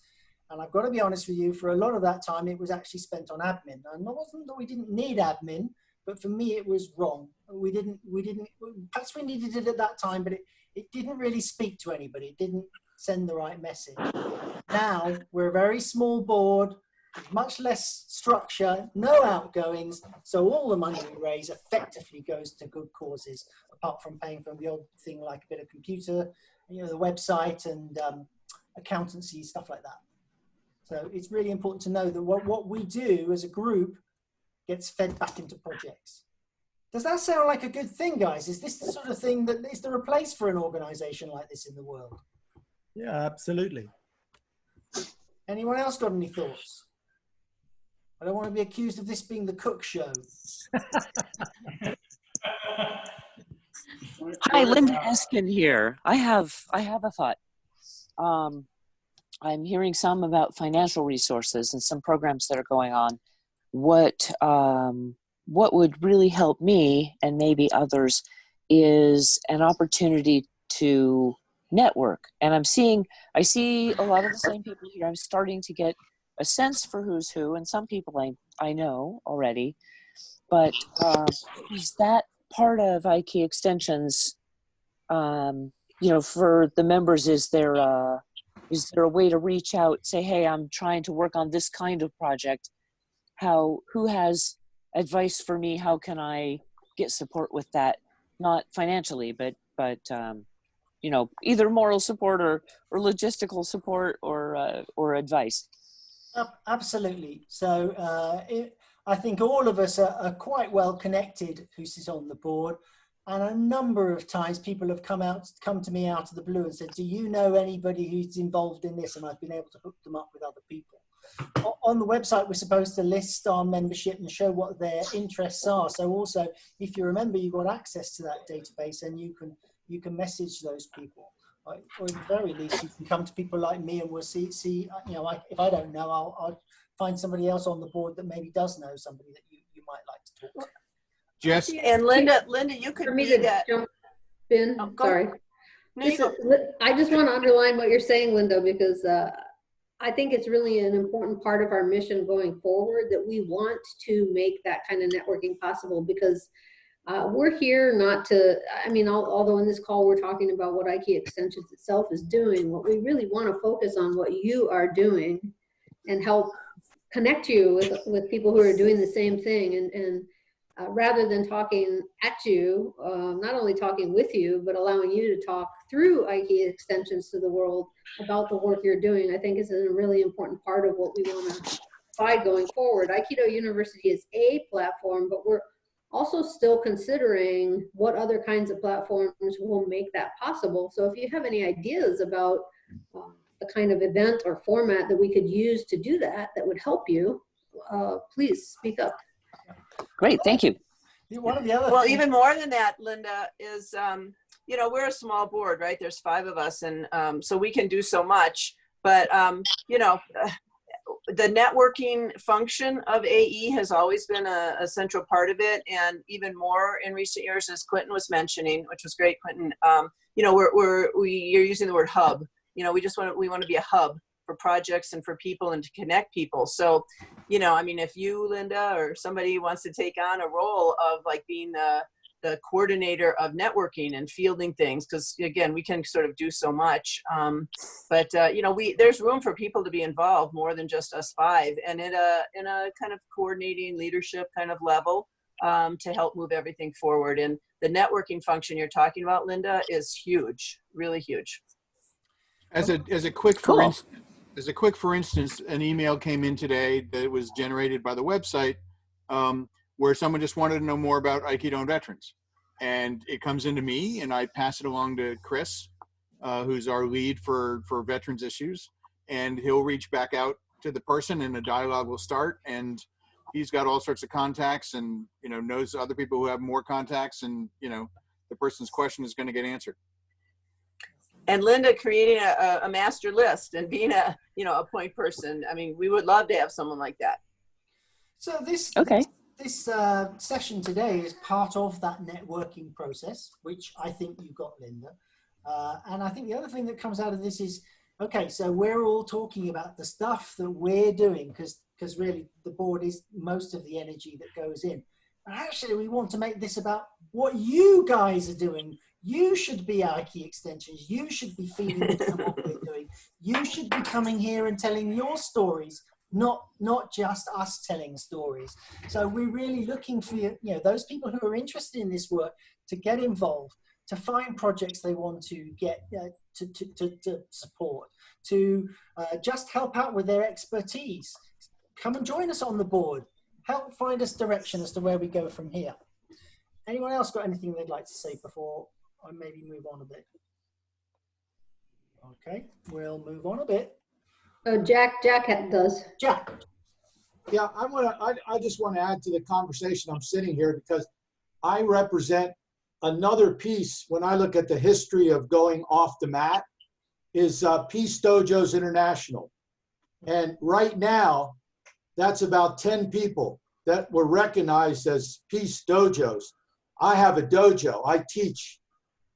And I've got to be honest with you, for a lot of that time, it was actually spent on admin. And it wasn't that we didn't need admin, but for me, it was wrong. We didn't, perhaps we needed it at that time, but it didn't really speak to anybody. It didn't send the right message. Now, we're a very small board, much less structure, no outgoings, so all the money we raise effectively goes to good causes, apart from paying for the odd thing like a bit of computer, the website and accountancy, stuff like that. So it's really important to know that what we do as a group gets fed back into projects. Does that sound like a good thing, guys? Is this the sort of thing that is there a place for an organization like this in the world? Yeah, absolutely. Anyone else got any thoughts? I don't want to be accused of this being the cook show. Hi, Linda Eskin here. I have a thought. I'm hearing some about financial resources and some programs that are going on. What would really help me and maybe others is an opportunity to network. And I see a lot of the same people here. I'm starting to get a sense for who's who, and some people I know already. But is that part of Aiki Extensions? For the members, is there a way to reach out, say, hey, I'm trying to work on this kind of project. Who has advice for me? How can I get support with that? Not financially, but either moral support or logistical support or advice. Absolutely. So I think all of us are quite well connected who sit on the board. And a number of times people have come to me out of the blue and said, do you know anybody who's involved in this? And I've been able to hook them up with other people. On the website, we're supposed to list our membership and show what their interests are. So also, if you're a member, you've got access to that database and you can message those people. Or at the very least, you can come to people like me and we'll see if I don't know, I'll find somebody else on the board that maybe does know somebody that you might like to talk to. Jess? And Linda, you could be that. Jump in. Oh, Sorry. No, I just want to underline what you're saying, Linda, because I think it's really an important part of our mission going forward that we want to make that kind of networking possible, because we're here not to, although in this call we're talking about what Aiki Extensions itself is doing, what we really want to focus on what you are doing and help connect you with people who are doing the same thing. And rather than talking at you, not only talking with you, but allowing you to talk through Aiki Extensions to the world about the work you're doing, I think is a really important part of what we want to provide going forward. Aikido University is a platform, but we're also still considering what other kinds of platforms will make that possible. So if you have any ideas about the kind of event or format that we could use to do that, that would help you, please speak up. Great, thank you. One of the other even more than that, Linda, is we're a small board, right? There's 5 of us, and so we can do so much. But the networking function of AE has always been a central part of it, and even more in recent years, as Quentin was mentioning, which was great, Quentin. You're using the word hub. We want to be a hub for projects and for people and to connect people. So, if you, Linda, or somebody wants to take on a role of like being the coordinator of networking and fielding things, because again, we can sort of do so much. But there's room for people to be involved more than just us 5, and in a kind of coordinating leadership kind of level to help move everything forward. And the networking function you're talking about, Linda, is huge, really huge. As a quick for instance, an email came in today that was generated by the website where someone just wanted to know more about Aikido and veterans. And it comes into me and I pass it along to Chris, who's our lead for veterans issues. And he'll reach back out to the person and a dialogue will start. And he's got all sorts of contacts and, knows other people who have more contacts, and, the person's question is going to get answered. And Linda creating a master list and being a point person. I mean, we would love to have someone like that. So this session today is part of that networking process, which I think you got, Linda. And I think the other thing that comes out of this is, okay, so we're all talking about the stuff that we're doing, because really the board is most of the energy that goes in. And actually, we want to make this about what you guys are doing. You should be Aiki Extensions. You should be feeding into what we're doing. You should be coming here and telling your stories, not just us telling stories. So we're really looking for those people who are interested in this work to get involved, to find projects they want to get to support, to just help out with their expertise. Come and join us on the board. Help find us direction as to where we go from here. Anyone else got anything they'd like to say before I maybe move on a bit? Okay, we'll move on a bit. Jack does. Jack. Yeah, I just want to add to the conversation. I'm sitting here because I represent another piece when I look at the history of going off the mat is Peace Dojos International. And right now, that's about 10 people that were recognized as Peace Dojos. I have a dojo, I teach,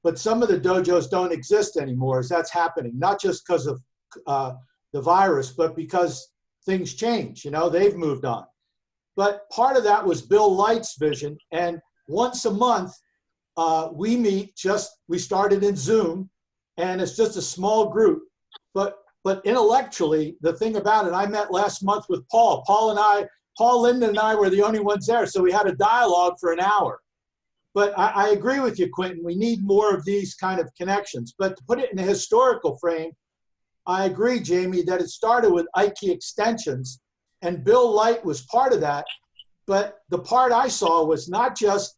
but some of the dojos don't exist anymore as that's happening, not just because of the virus, but because things change, you know, they've moved on. But part of that was Bill Light's vision. And once a month, we meet we started in Zoom, and it's just a small group. But intellectually, the thing about it, I met last month with Paul. Paul Linden and I were the only ones there. So we had a dialogue for an hour. But I agree with you, Quentin. We need more of these kind of connections. But to put it in a historical frame, I agree, Jamie, that it started with Aiki Extensions, and Bill Light was part of that. But the part I saw was not just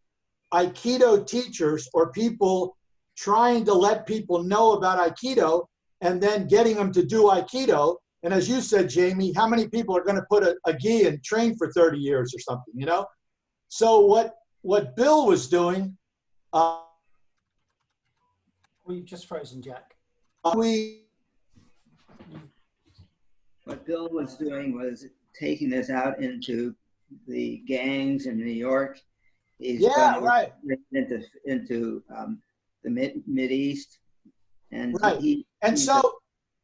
Aikido teachers or people trying to let people know about Aikido and then getting them to do Aikido. And as you said, Jamie, how many people are going to put a gi and train for 30 years or something, you know? So what Bill was doing. Well, you've just frozen, Jack. What Bill was doing was taking this out into the gangs in New York. He's right. into the Mid East, and right.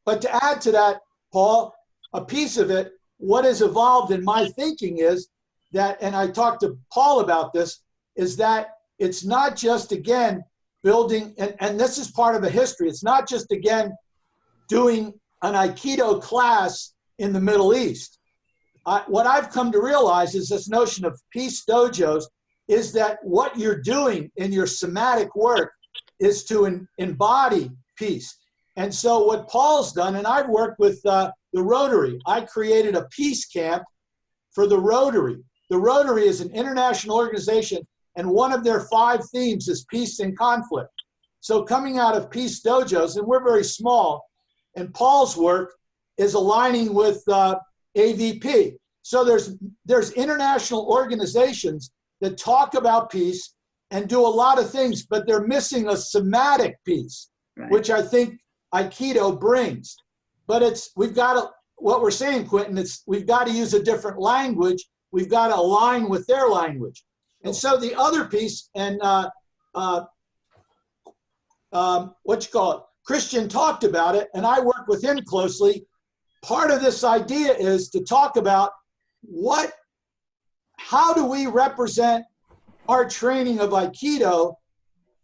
But to add to that, Paul, a piece of it, what has evolved in my thinking is that, and I talked to Paul about this, is that it's not just, again, building, and this is part of the history, it's not just, again, doing an Aikido class in the Middle East. What I've come to realize is this notion of peace dojos is that what you're doing in your somatic work is to embody peace. And so what Paul's done, and I've worked with the Rotary. I created a peace camp for the Rotary. The Rotary is an international organization, and one of their 5 themes is peace and conflict. So coming out of peace dojos, and we're very small, and Paul's work is aligning with AVP. So there's international organizations that talk about peace and do a lot of things, but they're missing a somatic piece, right, which I think Aikido brings. But what we're saying, Quentin, we've got to use a different language. We've got to align with their language. And so the other piece, and Christian talked about it, and I work with him closely. Part of this idea is to talk about how do we represent our training of Aikido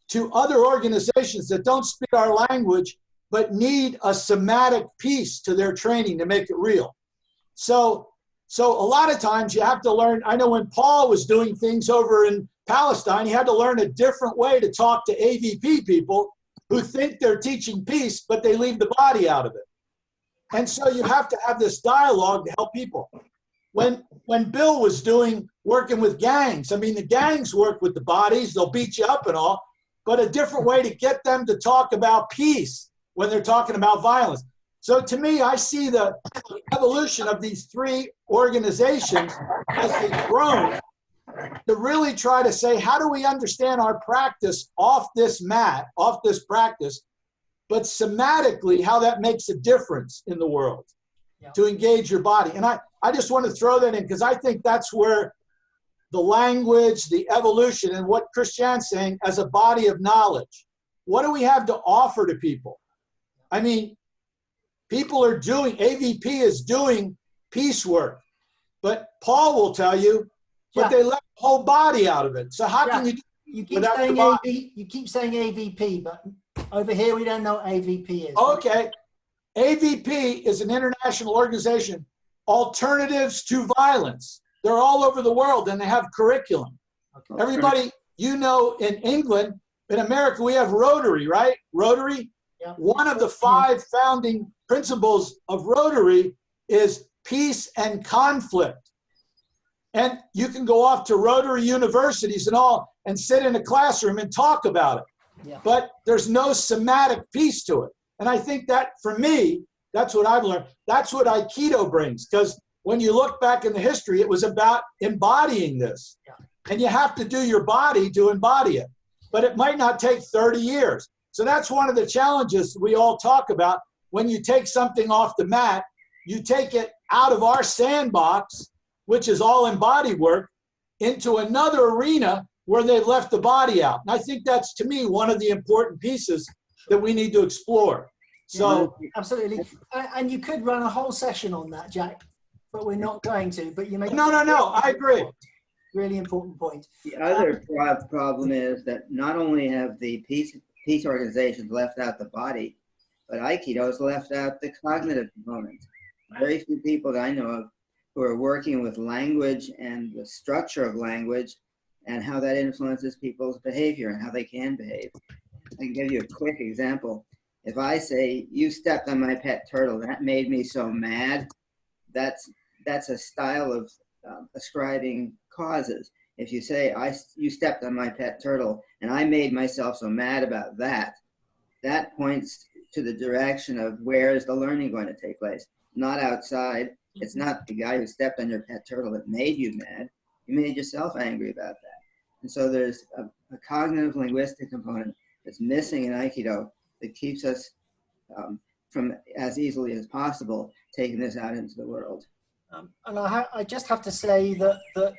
to other organizations that don't speak our language, but need a somatic piece to their training to make it real. So a lot of times you have to learn. I know when Paul was doing things over in Palestine, he had to learn a different way to talk to AVP people who think they're teaching peace, but they leave the body out of it. And so you have to have this dialogue to help people. When Bill was working with gangs, I mean, the gangs work with the bodies, they'll beat you up and all, but a different way to get them to talk about peace when they're talking about violence. So to me, I see the evolution of these 3 organizations as they've grown to really try to say, how do we understand our practice off this mat, off this practice, but somatically, how that makes a difference in the world, to engage your body. And I just want to throw that in because I think that's where the language, the evolution, and what Christian's saying as a body of knowledge. What do we have to offer to people? I mean, AVP is doing peace work, but Paul will tell you, but they left the whole body out of it. So how can you do you keep saying you keep saying AVP, but over here we don't know what AVP is. Okay. AVP is an international organization, Alternatives to Violence. They're all over the world and they have curriculum. Okay. Everybody, you know, in England, in America, we have Rotary, right? Rotary. Yeah. One of the 5 founding principles of Rotary is peace and conflict. And you can go off to Rotary universities and all and sit in a classroom and talk about it. Yeah. But there's no somatic piece to it. And I think that, for me, that's what I've learned. That's what Aikido brings. Because when you look back in the history, it was about embodying this. Yeah. And you have to do your body to embody it. but it might not take 30 years. So that's one of the challenges we all talk about. When you take something off the mat, you take it out of our sandbox, which is all in body work, into another arena where they've left the body out. And I think that's, to me, one of the important pieces that we need to explore. So absolutely. And you could run a whole session on that, Jack, but we're not going to. But you make no, I agree. Really important point. The other problem is that not only have the peace organizations left out the body, but Aikido has left out the cognitive component. Very few people that I know of who are working with language and the structure of language and how that influences people's behavior and how they can behave. I can give you a quick example. If I say, "You stepped on my pet turtle, that made me so mad," that's a style of ascribing causes. If you say, "You stepped on my pet turtle and I made myself so mad about that," that points to the direction of where is the learning going to take place, not outside. It's not the guy who stepped on your pet turtle that made you mad. You made yourself angry about that. And so there's a cognitive linguistic component that's missing in Aikido that keeps us from, as easily as possible, taking this out into the world. And I just have to say that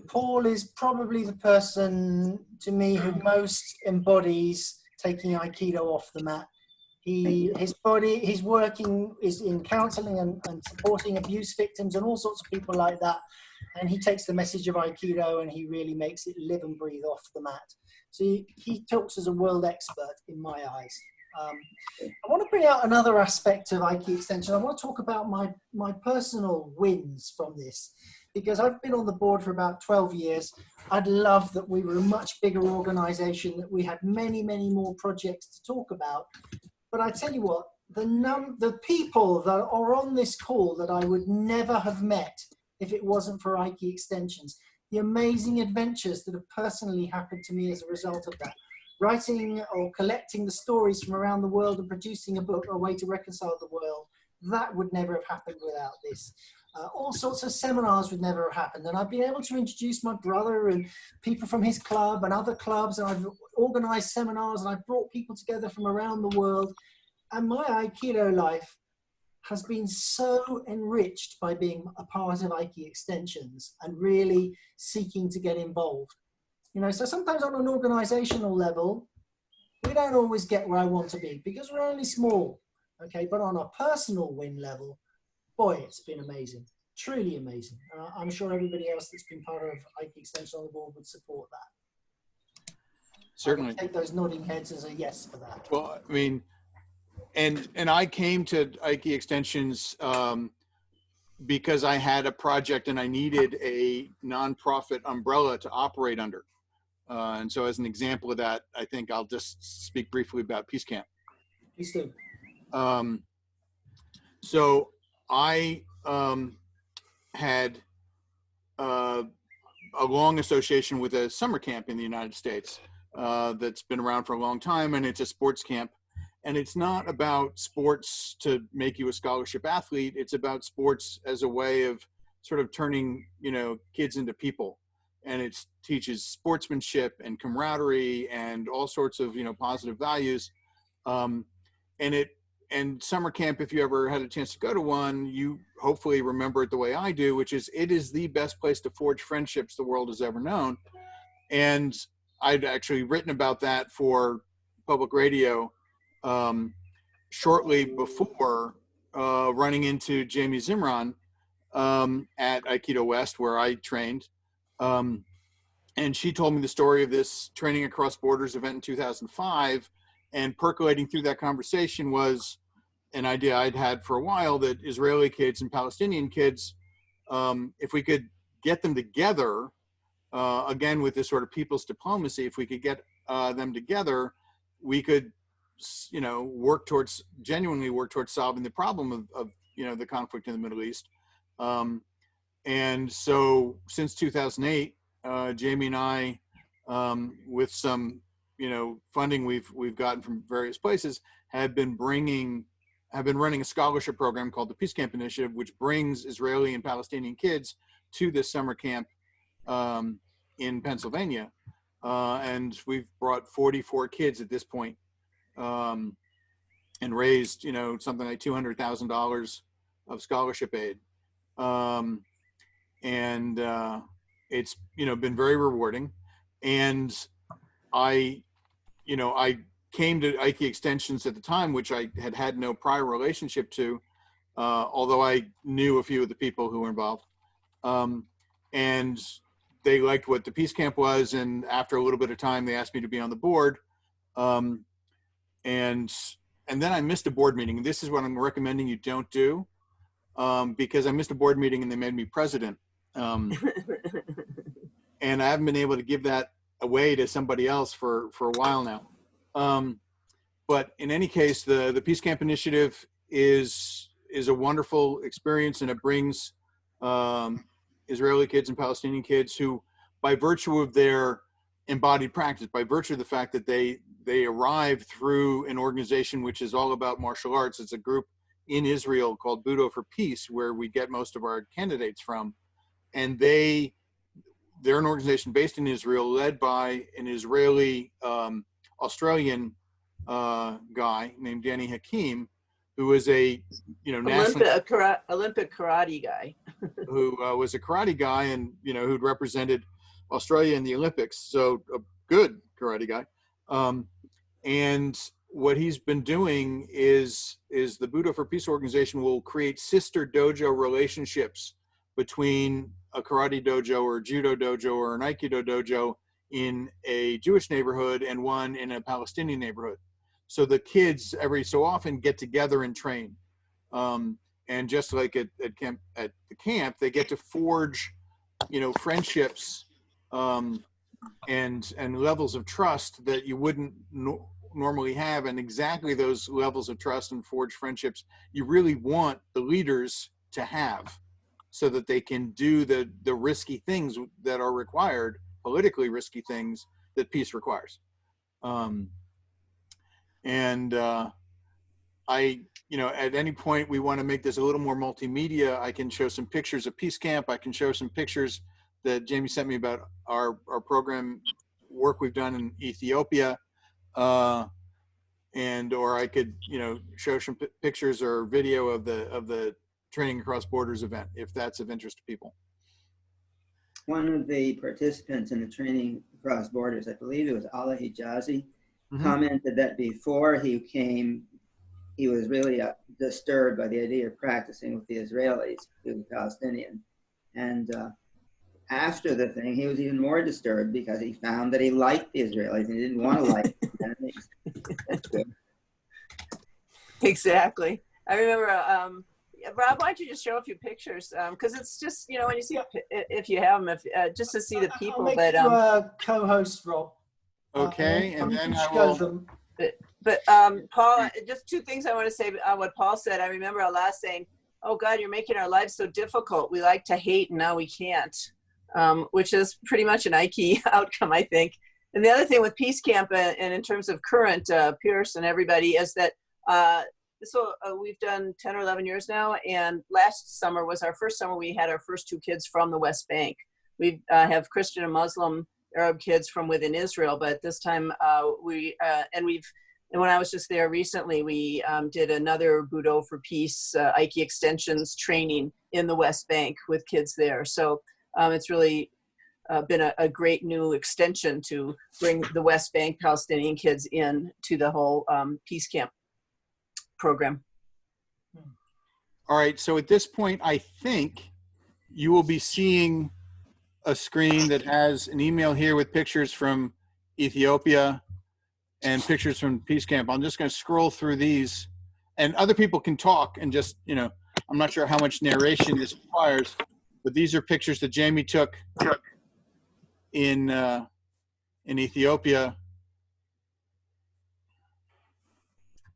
Paul is probably the person to me who most embodies taking Aikido off the mat. His working is in counseling and supporting abuse victims and all sorts of people like that. And he takes the message of Aikido and he really makes it live and breathe off the mat. So he talks as a world expert in my eyes. I want to bring out another aspect of Aiki Extension. I want to talk about my personal wins from this, because I've been on the board for about 12 years. I'd love that we were a much bigger organization, that we had many, many more projects to talk about. But I tell you what, the people that are on this call that I would never have met if it wasn't for Aiki Extensions, the amazing adventures that have personally happened to me as a result of that. Writing or collecting the stories from around the world and producing a book, A Way to Reconcile the World, that would never have happened without this. All sorts of seminars would never have happened. And I've been able to introduce my brother and people from his club and other clubs, and I've organized seminars and I've brought people together from around the world. And my Aikido life has been so enriched by being a part of Aiki Extensions and really seeking to get involved. You know, so sometimes on an organizational level, we don't always get where I want to be because we're only small, okay? But on a personal win level, boy, it's been amazing, truly amazing. And I'm sure everybody else that's been part of Aiki Extension on the board would support that. Certainly. I take those nodding heads as a yes for that. Well, I mean, and I came to Aiki Extensions because I had a project and I needed a nonprofit umbrella to operate under. And so as an example of that, I think I'll just speak briefly about Peace Camp. Please do. So I had a long association with a summer camp in the United States that's been around for a long time, and it's a sports camp. And it's not about sports to make you a scholarship athlete. It's about sports as a way of sort of turning, you know, kids into people. And it teaches sportsmanship and camaraderie and all sorts of, you know, positive values. And summer camp, if you ever had a chance to go to one, you hopefully remember it the way I do, which is it is the best place to forge friendships the world has ever known. And I'd actually written about that for public radio shortly before running into Jamie Zimran at Aikido West, where I trained. And she told me the story of this Training Across Borders event in 2005, and percolating through that conversation was an idea I'd had for a while that Israeli kids and Palestinian kids, if we could get them together, again, with this sort of people's diplomacy, if we could get them together, we could, you know, genuinely work towards solving the problem of you know, the conflict in the Middle East. And so since 2008, Jamie and I, with some, you know, funding we've gotten from various places, have been running a scholarship program called the Peace Camp Initiative, which brings Israeli and Palestinian kids to this summer camp in Pennsylvania. and we've brought 44 kids at this point, and raised, something like $200,000 of scholarship aid. And it's, been very rewarding. And I came to Aiki Extensions at the time, which I had no prior relationship to, although I knew a few of the people who were involved. And they liked what the Peace Camp was, and after a little bit of time, they asked me to be on the board. And then I missed a board meeting. And this is what I'm recommending you don't do, because I missed a board meeting and they made me president. And I haven't been able to give that away to somebody else for a while now. But in any case, the Peace Camp Initiative is a wonderful experience, and it brings Israeli kids and Palestinian kids who, by virtue of their embodied practice, by virtue of the fact that they arrive through an organization which is all about martial arts. It's a group in Israel called Budo for Peace, where we get most of our candidates from. And they're an organization based in Israel, led by an Israeli Australian guy named Danny Hakim, who is a Olympic karate guy, who was a karate guy, and who'd represented Australia in the Olympics. So a good karate guy. And what he's been doing is the Budo for Peace organization will create sister dojo relationships between a karate dojo or a judo dojo or an aikido dojo in a Jewish neighborhood and one in a Palestinian neighborhood. So the kids every so often get together and train. And just like at the camp, they get to forge, friendships and levels of trust that you wouldn't normally have. And exactly those levels of trust and forged friendships you really want the leaders to have, so that they can do the risky things that are required, politically risky things that peace requires. At any point we want to make this a little more multimedia, I can show some pictures of Peace Camp. I can show some pictures that Jamie sent me about our program work we've done in Ethiopia. Or I could, show some pictures or video of the Training Across Borders event, if that's of interest to people. One of the participants in the Training Across Borders, I believe it was Allah Hijazi, commented that before he came, he was really disturbed by the idea of practicing with the Israelis, the Palestinian. And after the thing, he was even more disturbed because he found that he liked the Israelis and he didn't want to like the enemies. That's good. Exactly. I remember, Rob, why don't you just show a few pictures? Because it's just, when you see, if you have them, just to see the people. I'll make you a co-host, Rob. Okay, and then I will. But Paul, just two things I want to say on what Paul said. I remember Alas saying, "Oh God, you're making our lives so difficult. We like to hate, and now we can't," which is pretty much an Aiki outcome, I think. And the other thing with Peace Camp, and in terms of current Pierce and everybody, is that we've done 10 or 11 years now, and last summer was our first summer we had our first two kids from the West Bank. We have Christian and Muslim Arab kids from within Israel, but this time and when I was just there recently, we did another Budo for Peace Aiki Extensions training in the West Bank with kids there. So it's really been a great new extension to bring the West Bank Palestinian kids in to the whole Peace Camp program. All right, so at this point, I think you will be seeing a screen that has an email here with pictures from Ethiopia and pictures from Peace Camp. I'm just going to scroll through these, and other people can talk and just, I'm not sure how much narration this requires, but these are pictures that Jamie took in Ethiopia.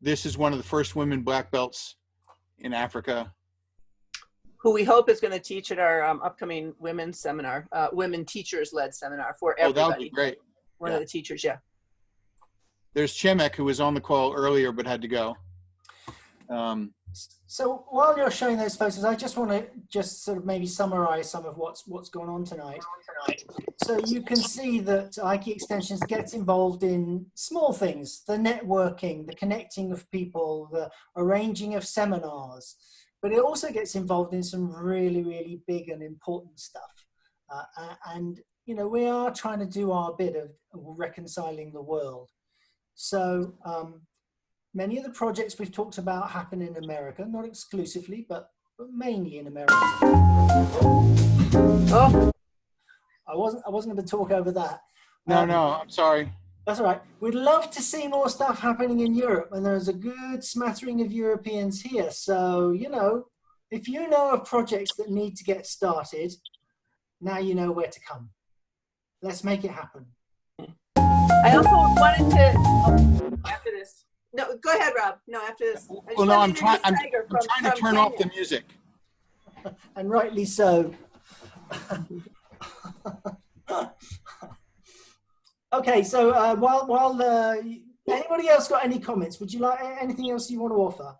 This is one of the first women black belts in Africa, who we hope is going to teach at our upcoming women's seminar, women teachers-led seminar for everybody. Oh, that would be great. One of the teachers, yeah. There's Chemek, who was on the call earlier but had to go. So while you're showing those photos, I just want to just sort of maybe summarize some of what's going on tonight. So you can see that Aiki Extensions gets involved in small things, the networking, the connecting of people, the arranging of seminars, but it also gets involved in some really, really big and important stuff. And, you know, we are trying to do our bit of reconciling the world. So many of the projects we've talked about happen in America, not exclusively, but mainly in America. Oh, I wasn't going to talk over that. No, I'm sorry. That's all right. We'd love to see more stuff happening in Europe, and there's a good smattering of Europeans here. So, you know, if you know of projects that need to get started, now you know where to come. Let's make it happen. I also wanted to, after this, no, go ahead, Rob. No, after this. Well, no, I'm trying to turn off the music. And rightly so. Okay, so while anybody else got any comments? Would you like anything else you want to offer?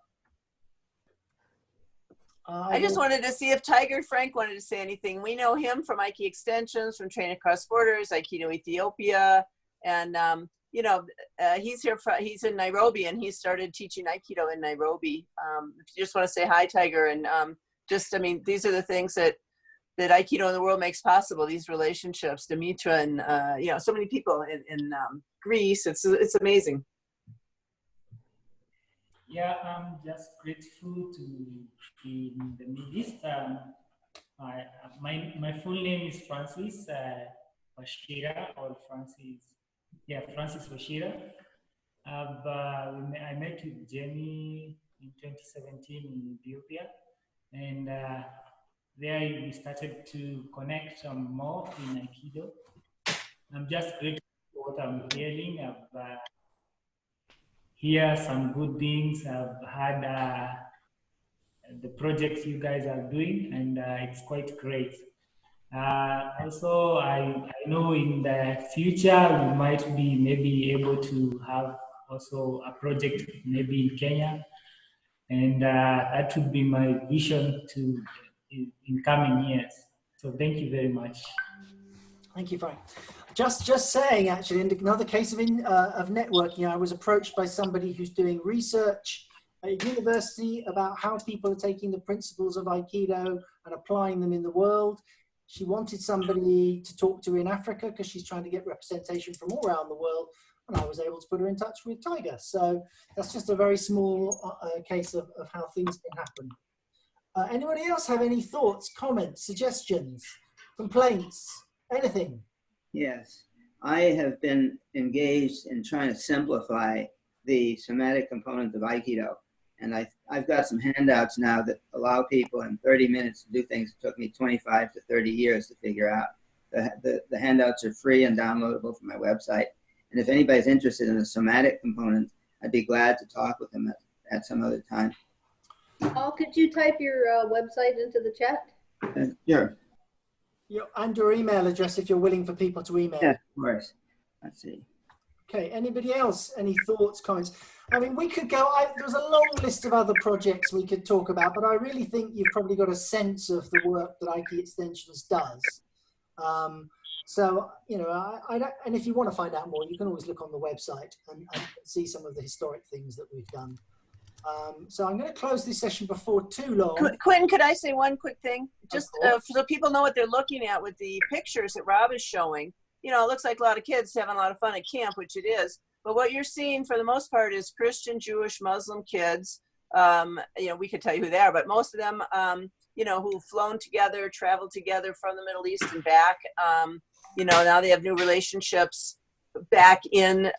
I just wanted to see if Tiger Frank wanted to say anything. We know him from Aiki Extensions, from Training Across Borders, Aikido Ethiopia, and you know, he's here. He's in Nairobi, and he started teaching Aikido in Nairobi. If you just want to say hi, Tiger, and just, I mean, these are the things that Aikido in the world makes possible. These relationships, Dimitra, and you know, so many people in Greece. It's amazing. Yeah, I'm just grateful to be in the Middle East. My full name is Francis Washira, or Francis. Yeah, Francis Washira. I met with Jenny in 2017 in Ethiopia, and there we started to connect more in Aikido. I'm just grateful for what I'm hearing. I've heard some good things. I've had the projects you guys are doing, and it's quite great. Also, I know in the future we might be maybe able to have also a project maybe in Kenya, and that would be my vision to in coming years. So thank you very much. Thank you, Frank. Just saying, actually, in another case of networking, I was approached by somebody who's doing research at a university about how people are taking the principles of Aikido and applying them in the world. She wanted somebody to talk to in Africa because she's trying to get representation from all around the world, and I was able to put her in touch with Tiger. So that's just a very small case of how things can happen. Anybody else have any thoughts, comments, suggestions, complaints, anything? Yes, I have been engaged in trying to simplify the somatic component of Aikido. And I've got some handouts now that allow people in 30 minutes to do things that took me 25 to 30 years to figure out. The handouts are free and downloadable from my website. And if anybody's interested in the somatic component, I'd be glad to talk with them at some other time. Paul, could you type your website into the chat? Sure. And your email address if you're willing for people to email. Yeah, of course. Let's see. Okay, anybody else? Any thoughts, comments? I mean, we could go, there's a long list of other projects we could talk about, but I really think you've probably got a sense of the work that Aiki Extensions does. So, you know, and if you want to find out more, you can always look on the website and see some of the historic things that we've done. So I'm going to close this session before too long. Quentin, could I say one quick thing? Just so people know what they're looking at with the pictures that Rob is showing. You know, it looks like a lot of kids having a lot of fun at camp, which it is. But what you're seeing for the most part is Christian, Jewish, Muslim kids. You know, we could tell you who they are, but most of them, you know, who've flown together, traveled together from the Middle East and back. You know, now they have new relationships back in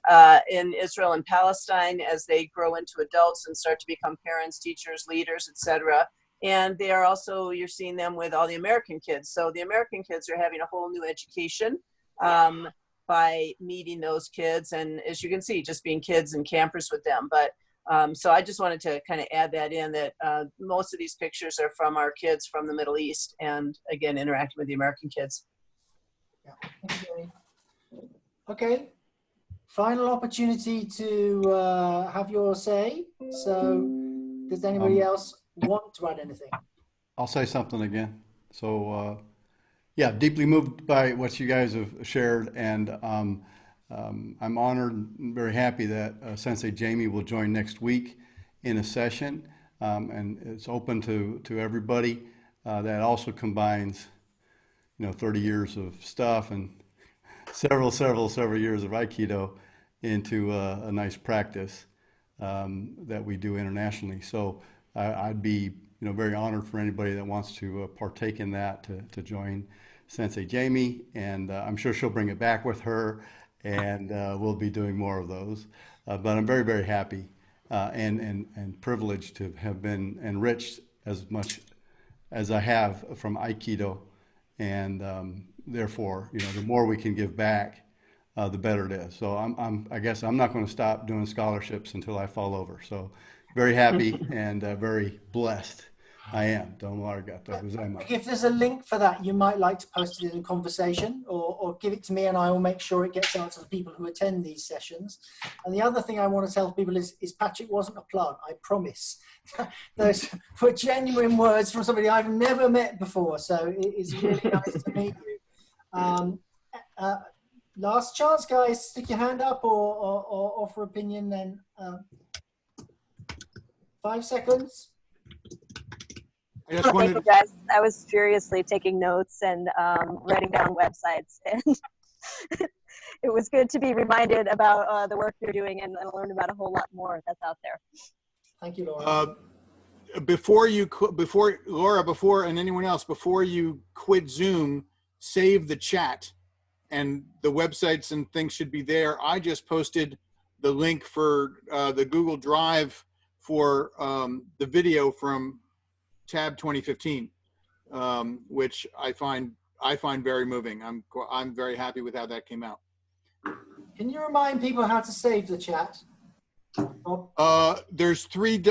Israel and Palestine as they grow into adults and start to become parents, teachers, leaders, etc. And they are also, you're seeing them with all the American kids. So the American kids are having a whole new education by meeting those kids, and as you can see, just being kids and campers with them. But so I just wanted to kind of add that in, that most of these pictures are from our kids from the Middle East, and again, interacting with the American kids. Yeah. Okay, final opportunity to have your say. So Does anybody else want to add anything? I'll say something again. So, yeah, deeply moved by what you guys have shared, and I'm honored and very happy that Sensei Jamie will join next week in a session, and it's open to everybody. That also combines, 30 years of stuff and several years of Aikido into a nice practice that we do internationally. So I'd be very honored for anybody that wants to partake in that to join Sensei Jamie, and I'm sure she'll bring it back with her, and we'll be doing more of those. But I'm very, very happy and privileged to have been enriched as much as I have from Aikido, and therefore, the more we can give back, the better it is. So I guess I'm not going to stop doing scholarships until I fall over. So very happy and very blessed. I am. If there's a link for that, you might like to post it in conversation, or give it to me, and I will make sure it gets out to the people who attend these sessions. And the other thing I want to tell people is Patrick wasn't a plug, I promise. Those were genuine words from somebody I've never met before, so it's really nice to meet you. Last chance, guys, stick your hand up or offer opinion then. 5 seconds. Thank you, guys. I was furiously taking notes and writing down websites, and it was good to be reminded about the work you're doing and learn about a whole lot more that's out there. Thank you, Laura. Before Laura, and anyone else, before you quit Zoom, save the chat, and the websites and things should be there. I just posted the link for the Google Drive for the video from Tab 2015, which I find very moving. I'm very happy with how that came out. Can you remind people how to save the chat? There's three,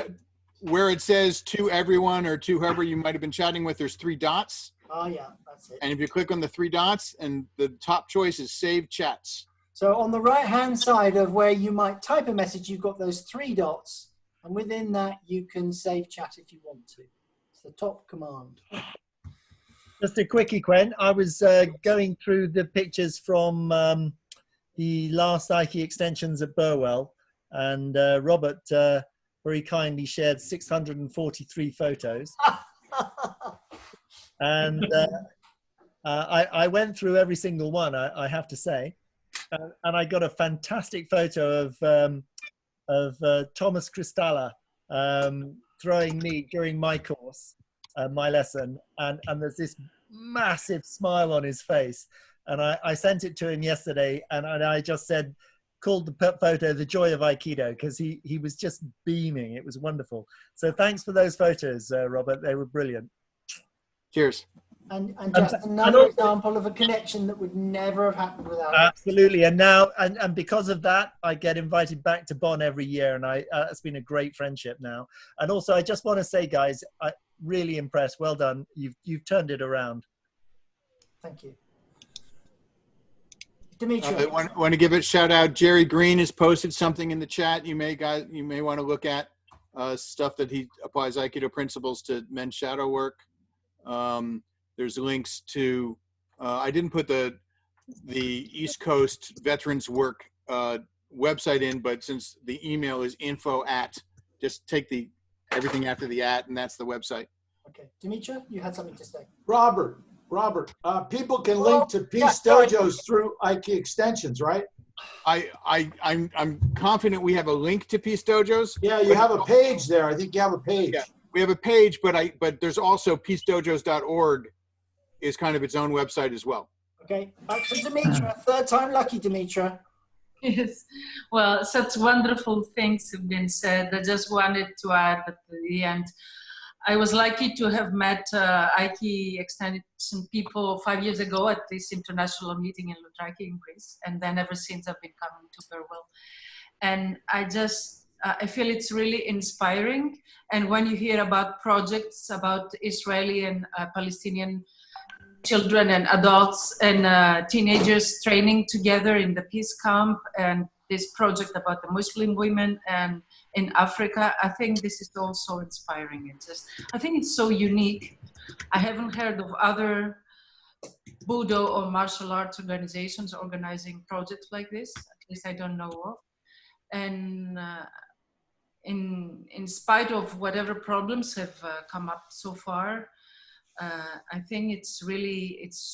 where it says to everyone or to whoever you might have been chatting with, there's 3 dots. Oh yeah, that's it. And if you click on the 3 dots, and the top choice is save chats. So on the right hand side of where you might type a message, you've got those 3 dots, and within that you can save chat if you want to. It's the top command. Just a quickie, Quen. I was going through the pictures from the last Aiki Extensions at Burwell, and Robert very kindly shared 643 photos. And I went through every single one, I have to say, and I got a fantastic photo of Thomas Cristalla throwing me during my course, my lesson, and there's this massive smile on his face, and I sent it to him yesterday, and I just called the photo "The Joy of Aikido" because he was just beaming. It was wonderful. So thanks for those photos, Robert. They were brilliant. Cheers. And just another example of a connection that would never have happened without it. Absolutely. And now, and because of that, I get invited back to Bonn every year, and it's been a great friendship now. And also, I just want to say, guys, I'm really impressed. Well done. You've turned it around. Thank you. Dimitri. I want to give a shout out. Jerry Green has posted something in the chat. You may want to look at stuff that he applies Aikido principles to men's shadow work. There's links to, I didn't put the East Coast Veterans Work website in, but since the email is info@, just take everything after the @ and that's the website. Okay, Dimitri, you had something to say. Robert, people can link to Peace Dojos through Aiki Extensions, right? I'm confident we have a link to Peace Dojos. Yeah, you have a page there. I think you have a page. Yeah, we have a page, but there's also peacedojos.org is kind of its own website as well. Okay, back to Dimitri. Third time lucky, Dimitri. Yes, well, such wonderful things have been said. I just wanted to add at the end, I was lucky to have met Aiki Extension people 5 years ago at this international meeting in Loutraki in Greece, and then ever since I've been coming to Burwell. And I feel it's really inspiring. And when you hear about projects about Israeli and Palestinian children and adults and teenagers training together in the peace camp and this project about the Muslim women and in Africa. I think this is also inspiring. I think it's so unique. I haven't heard of other Budo or martial arts organizations organizing projects like this. At least I don't know of. And in spite of whatever problems have come up so far, I think it's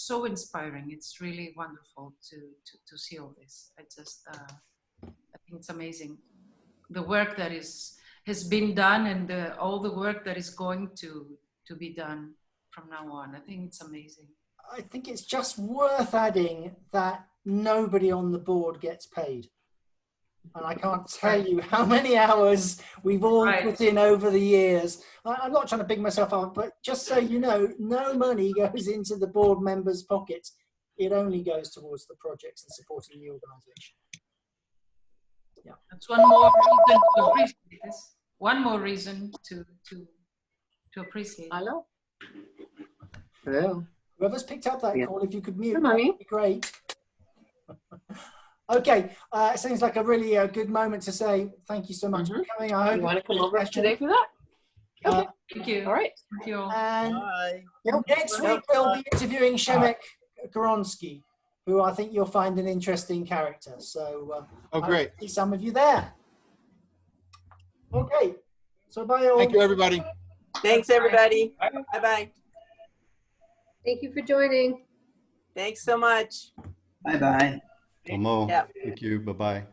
so inspiring. It's really wonderful to see all this. I think it's amazing. The work that has been done and all the work that is going to be done from now on. I think it's amazing. I think it's just worth adding that nobody on the board gets paid. And I can't tell you how many hours we've all put in over the years. I'm not trying to big myself up, but just so you know, no money goes into the board members' pockets. It only goes towards the projects and supporting the organisation. Yeah, that's one more reason to appreciate this. One more reason to appreciate. Hello. Hello. Whoever's picked up that call, if you could mute, that would be great. Okay, it seems like a really good moment to say thank you so much for coming. I hope you want to come over today for that. Okay. Thank you. All right. Thank you. And next week we'll be interviewing Shemek Goronsky, who I think you'll find an interesting character. So great. I see some of you there. Okay, so bye all. Thank you, everybody. Thanks, everybody. Bye-bye. Thank you for joining. Thanks so much. Bye-bye. Tomo, Yeah. thank you. Bye-bye.